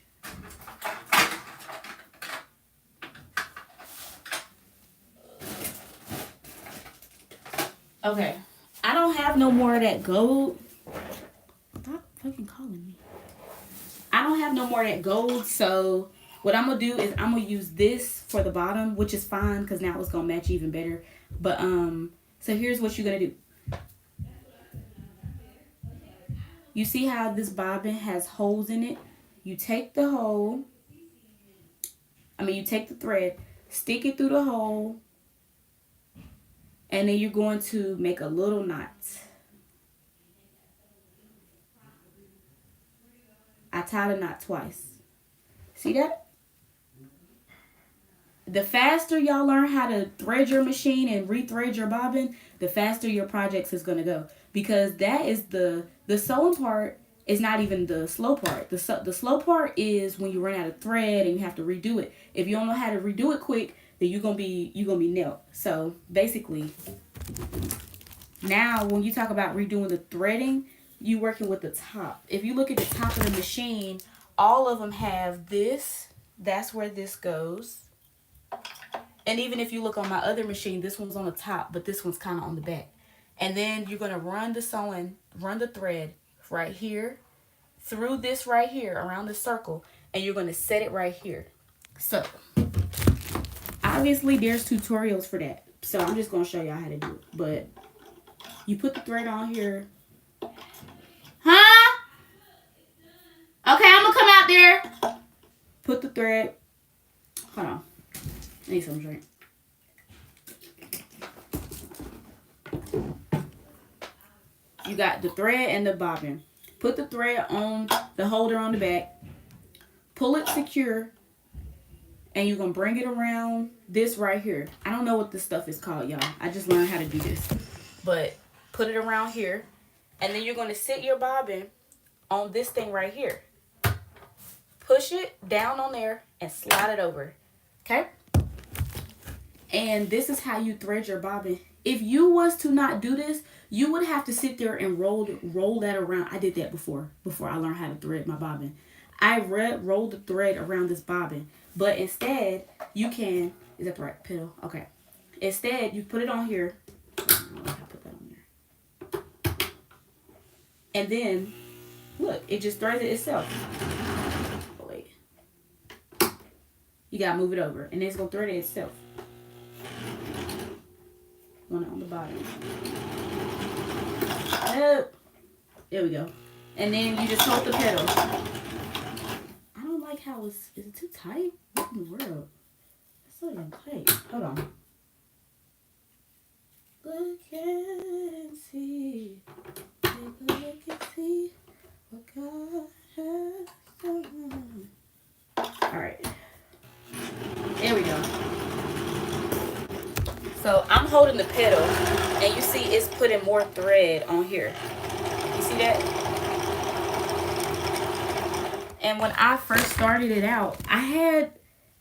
Okay. I don't have no more of that gold. Stop fucking calling me. I don't have no no more of that gold, so what I'm gonna do is I'm gonna use this for the bottom, which is fine because now it's gonna match even better. But so here's what you're gonna do. You see how this bobbin has holes in it? You take the hole, you take the thread, stick it through the hole, and then you're going to make a little knot. I tied a knot twice. See that? The faster y'all learn how to thread your machine and rethread your bobbin, the faster your projects is going to go. Because that is the sewing part is not even the slow part. The slow part is when you run out of thread and you have to redo it. If you don't know how to redo it quick, then you're gonna be nailed. So basically, now when you talk about redoing the threading, you working with the top. If you look at the top of the machine, all of them have this. That's where this goes. And even if you look on my other machine, this one's on the top, but this one's kind of on the back. And then you're going to run the thread right here, through this right here, around the circle, and you're going to set it right here. So, obviously, there's tutorials for that. So, I'm just going to show y'all how to do it. But, you put the thread on here. Huh? Okay, I'm going to come out there. Put the thread. Hold on. I need some drink. You got the thread and the bobbin. Put the thread on the holder on the back. Pull it secure. And you're going to bring it around this right here. I don't know what this stuff is called, y'all. I just learned how to do this. But put it around here. And then you're going to sit your bobbin on this thing right here. Push it down on there and slide it over. Okay? And this is how you thread your bobbin. If you was to not do this, you would have to sit there and roll that around. I did that before I learned how to thread my bobbin. I rolled the thread around this bobbin. But instead, you can, is that the right pedal? Okay. Instead, you put it on here. I don't know how to put that on there. And then, look, it just threads it itself. Oh, wait. You gotta move it over. And it's gonna thread it itself. One on the bottom. Oh, there we go. And then you just hold the pedal. I don't like how is it too tight? What in the world? It's so damn tight. Hold on. Look and see. Take a look and see what God has done. Alright. There we go. So I'm holding the pedal and you see it's putting more thread on here. You see that? And when I first started it out, I had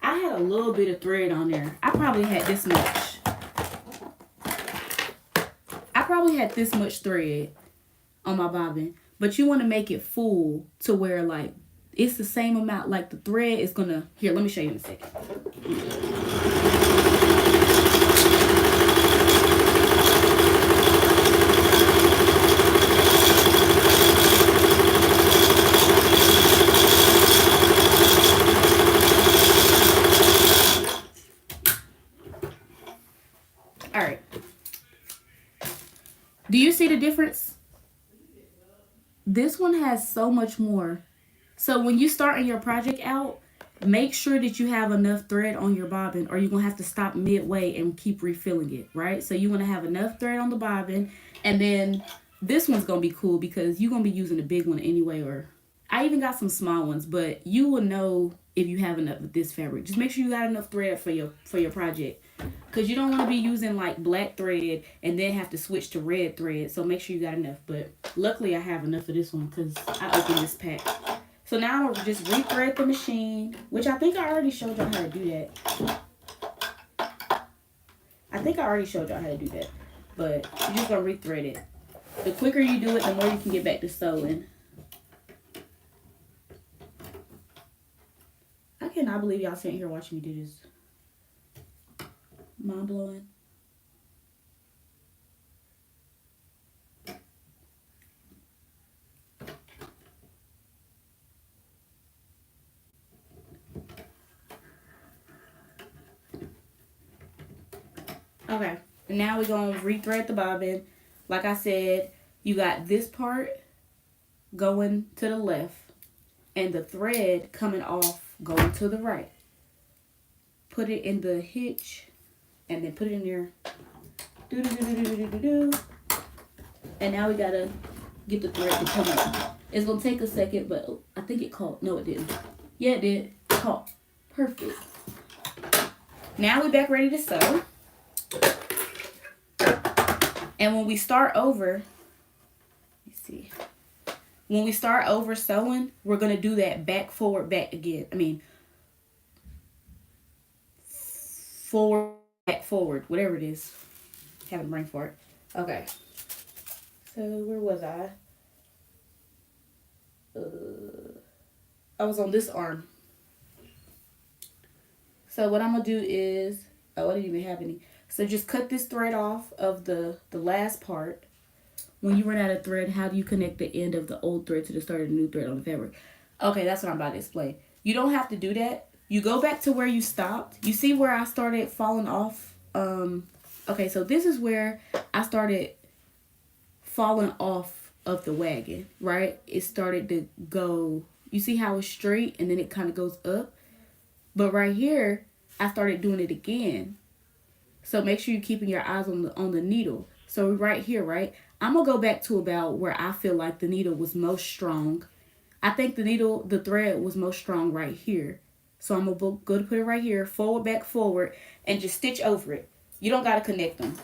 a little bit of thread on there. I probably had this much. I probably had this much thread on my bobbin. But you want to make it full to where like it's the same amount. Like the thread is gonna, here, let me show you in a second. Alright. Do you see the difference? This one has so much more. So when you starting your project out, make sure that you have enough thread on your bobbin or you're going to have to stop midway and keep refilling it, right? So you want to have enough thread on the bobbin. And then this one's going to be cool because you're going to be using a big one anyway. Or I even got some small ones, but you will know if you have enough with this fabric. Just make sure you got enough thread for your project. Because you don't want to be using like black thread and then have to switch to red thread. So make sure you got enough. But luckily I have enough of this one because I opened this pack. So now I'm going to just rethread the machine, which I think I already showed y'all how to do that. But you're just going to rethread it. The quicker you do it, the more you can get back to sewing. I cannot believe y'all sitting here watching me do this. Mind blowing. Okay. Now we're going to rethread the bobbin. Like I said, you got this part going to the left and the thread coming off going to the right. Put it in the hitch and then put it in there. Do. And now we got to get the thread to come up. It's going to take a second, but I think it caught. No, it didn't. Yeah, it did. Caught. Perfect. Now we're back ready to sew. And when we start over, let's see. When we start over sewing, we're going to do that back, forward, back again. I mean, forward, back, forward, whatever it is. Having a brain fart. Okay. So where was I? I was on this arm. So what I'm going to do is, oh, I didn't even have any. So just cut this thread off of the last part. When you run out of thread, how do you connect the end of the old thread to the start of the new thread on the fabric? Okay, that's what I'm about to explain. You don't have to do that. You go back to where you stopped. You see where I started falling off? Okay, so this is where I started falling off of the wagon, right? It started to go, you see how it's straight and then it kind of goes up? But right here, I started doing it again. So make sure you're keeping your eyes on the needle. So right here, right? I'm going to go back to about where I feel like the needle was most strong. I think the thread was most strong right here. So I'm going to go to put it right here, forward, back, forward, and just stitch over it. You don't got to connect them.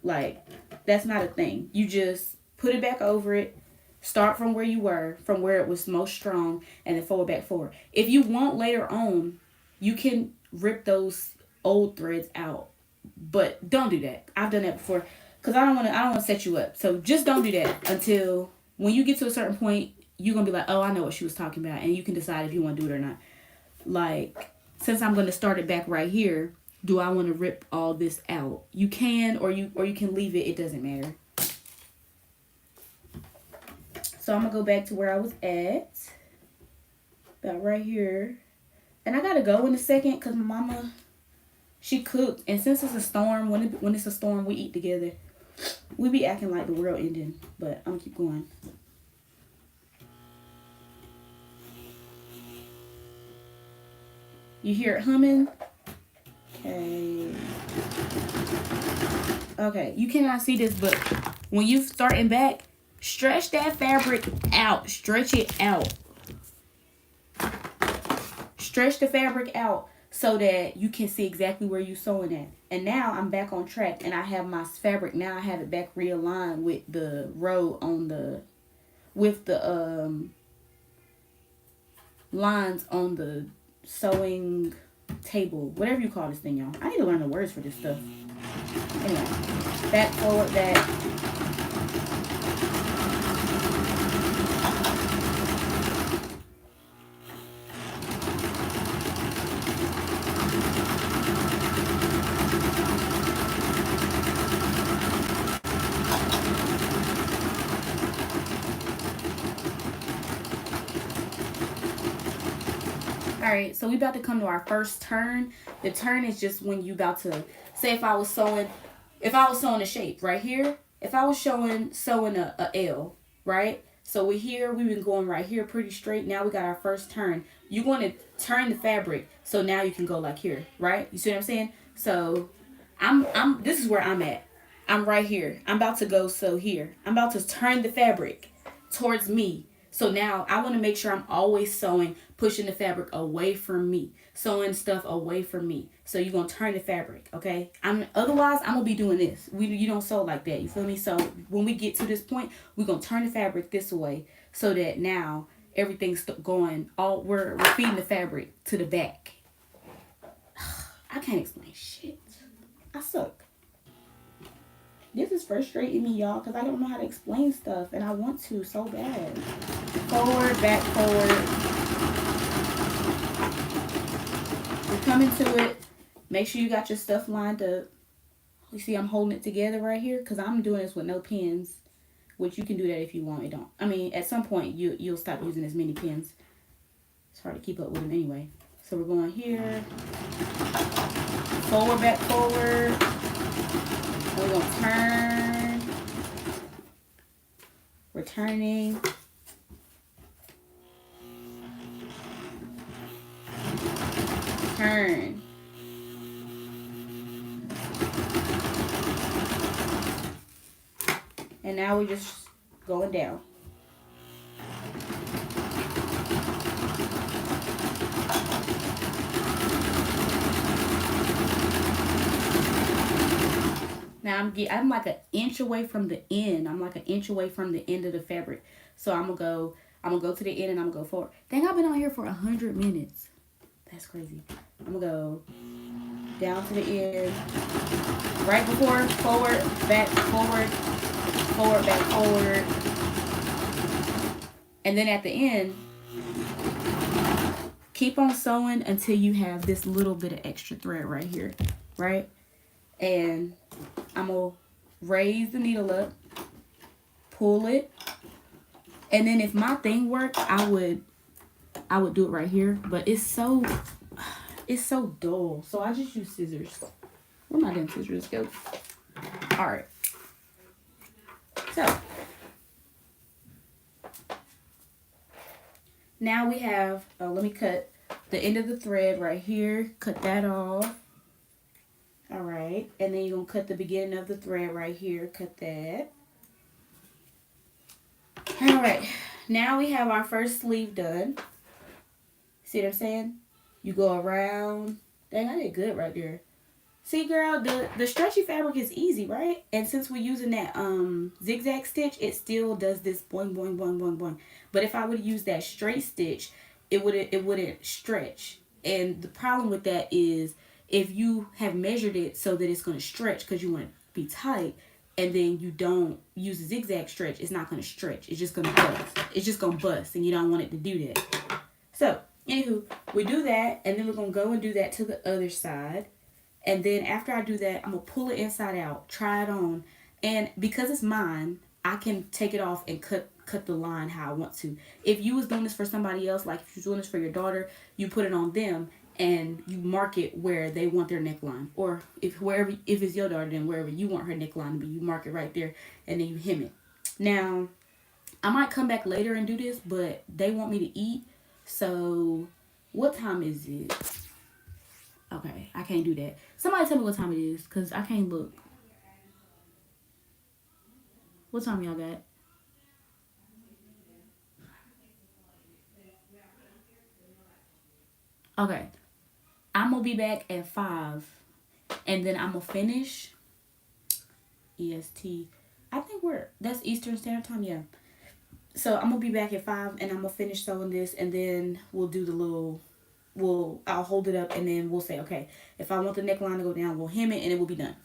Like, that's not a thing. You just put it back over it, start from where you were, from where it was most strong, and then forward, back, forward. If you want later on, you can rip those old threads out. But don't do that. I've done that before. Because I don't want to set you up. So just don't do that until when you get to a certain point, you're going to be like, oh, I know what she was talking about. And you can decide if you want to do it or not. Like, since I'm going to start it back right here, do I want to rip all this out? You can, or you can leave it. It doesn't matter. So I'm going to go back to where I was at. About right here. And I got to go in a second because my mama, she cooked. And since it's a storm, when it's a storm, we eat together. We be acting like the world ending, but I'm gonna keep going. You hear it humming? Okay. Okay, you cannot see this, but when you starting back, stretch that fabric out. Stretch it out. Stretch the fabric out so that you can see exactly where you're sewing at. And now I'm back on track and I have my fabric. Now I have it back realigned with the row on the, with the lines on the sewing table. Whatever you call this thing, y'all. I need to learn the words for this stuff. Anyway, back, forward, back. Alright, so we about to come to our first turn. The turn is just when you about to, say if I was sewing a shape right here, if I was sewing a L, right? So we're here, we've been going right here pretty straight. Now we got our first turn. You want to turn the fabric so now you can go like here, right? You see what I'm saying? So this is where I'm at. I'm right here. I'm about to go sew here. I'm about to turn the fabric towards me. So now I want to make sure I'm always sewing, pushing the fabric away from me, sewing stuff away from me. So you're going to turn the fabric, okay? Otherwise, I'm going to be doing this. You don't sew like that, you feel me? So when we get to this point, we're going to turn the fabric this way so that now everything's going, we're feeding the fabric to the back. I can't explain shit. I suck. This is frustrating me, y'all, because I don't know how to explain stuff, and I want to so bad. Forward, back, forward. We're coming to it. Make sure you got your stuff lined up. You see I'm holding it together right here, because I'm doing this with no pins, which you can do that if you want. It don't. I mean, at some point, you'll stop using as many pins. It's hard to keep up with them anyway. So we're going here. Forward, back, forward. we're going to turn. We're turning. Turn. And now we're just going down. Now I'm like an inch away from the end. I'm like an inch away from the end of the fabric. So I'm gonna go to the end and I'm gonna go forward. Dang, I've been on here for 100 minutes. That's crazy. I'm gonna go down to the end. Right before, forward, back, forward, forward, back, forward. And then at the end, keep on sewing until you have this little bit of extra thread right here, right? And I'm gonna raise the needle up, pull it, and then if my thing worked, I would do it right here, but it's so dull, so I just use scissors. Where my damn scissors go? All right, so now we have, let me cut the end of the thread right here, cut that off. All right, and then you're gonna cut the beginning of the thread right here, cut that. All right, now we have our first sleeve done. See what I'm saying? You go around. Dang, I did good right there. See, girl, the stretchy fabric is easy, right? And since we're using that zigzag stitch, it still does this boing, boing, boing, boing, boing. But if I would use that straight stitch, it wouldn't stretch. And the problem with that is if you have measured it so that it's going to stretch because you want it to be tight, and then you don't use a zigzag stretch, it's not going to stretch. It's just going to bust. It's just going to bust, and you don't want it to do that. So, anywho, we do that, and then we're going to go and do that to the other side. And then after I do that, I'm going to pull it inside out, try it on. And because it's mine, I can take it off and cut the line how I want to. If you was doing this for somebody else, like if you're doing this for your daughter, you put it on them and you mark it where they want their neckline. Or if it's your daughter, then wherever you want her neckline to be, you mark it right there and then you hem it. Now, I might come back later and do this, but they want me to eat. So, what time is it? Okay, I can't do that. Somebody tell me what time it is, because I can't look. What time y'all got? Okay. I'm going to be back at 5. And then I'm going to finish. EST. I think that's Eastern Standard Time, yeah. So I'm going to be back at 5 and I'm going to finish sewing this. And then we'll do the little... I'll hold it up and then we'll say, okay, if I want the neckline to go down, we'll hem it and it will be done.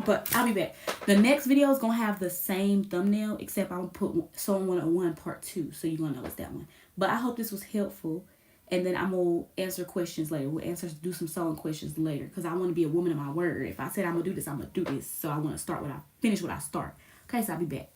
But I'll be back. The next video is going to have the same thumbnail, except I'll put Sewing 101 Part 2, so you're going to know it's that one. But I hope this was helpful, and then I'm going to answer questions later. We'll do some sewing questions later, because I want to be a woman of my word. If I said I'm going to do this, I'm going to do this. So I want to finish what I start. Okay, so I'll be back.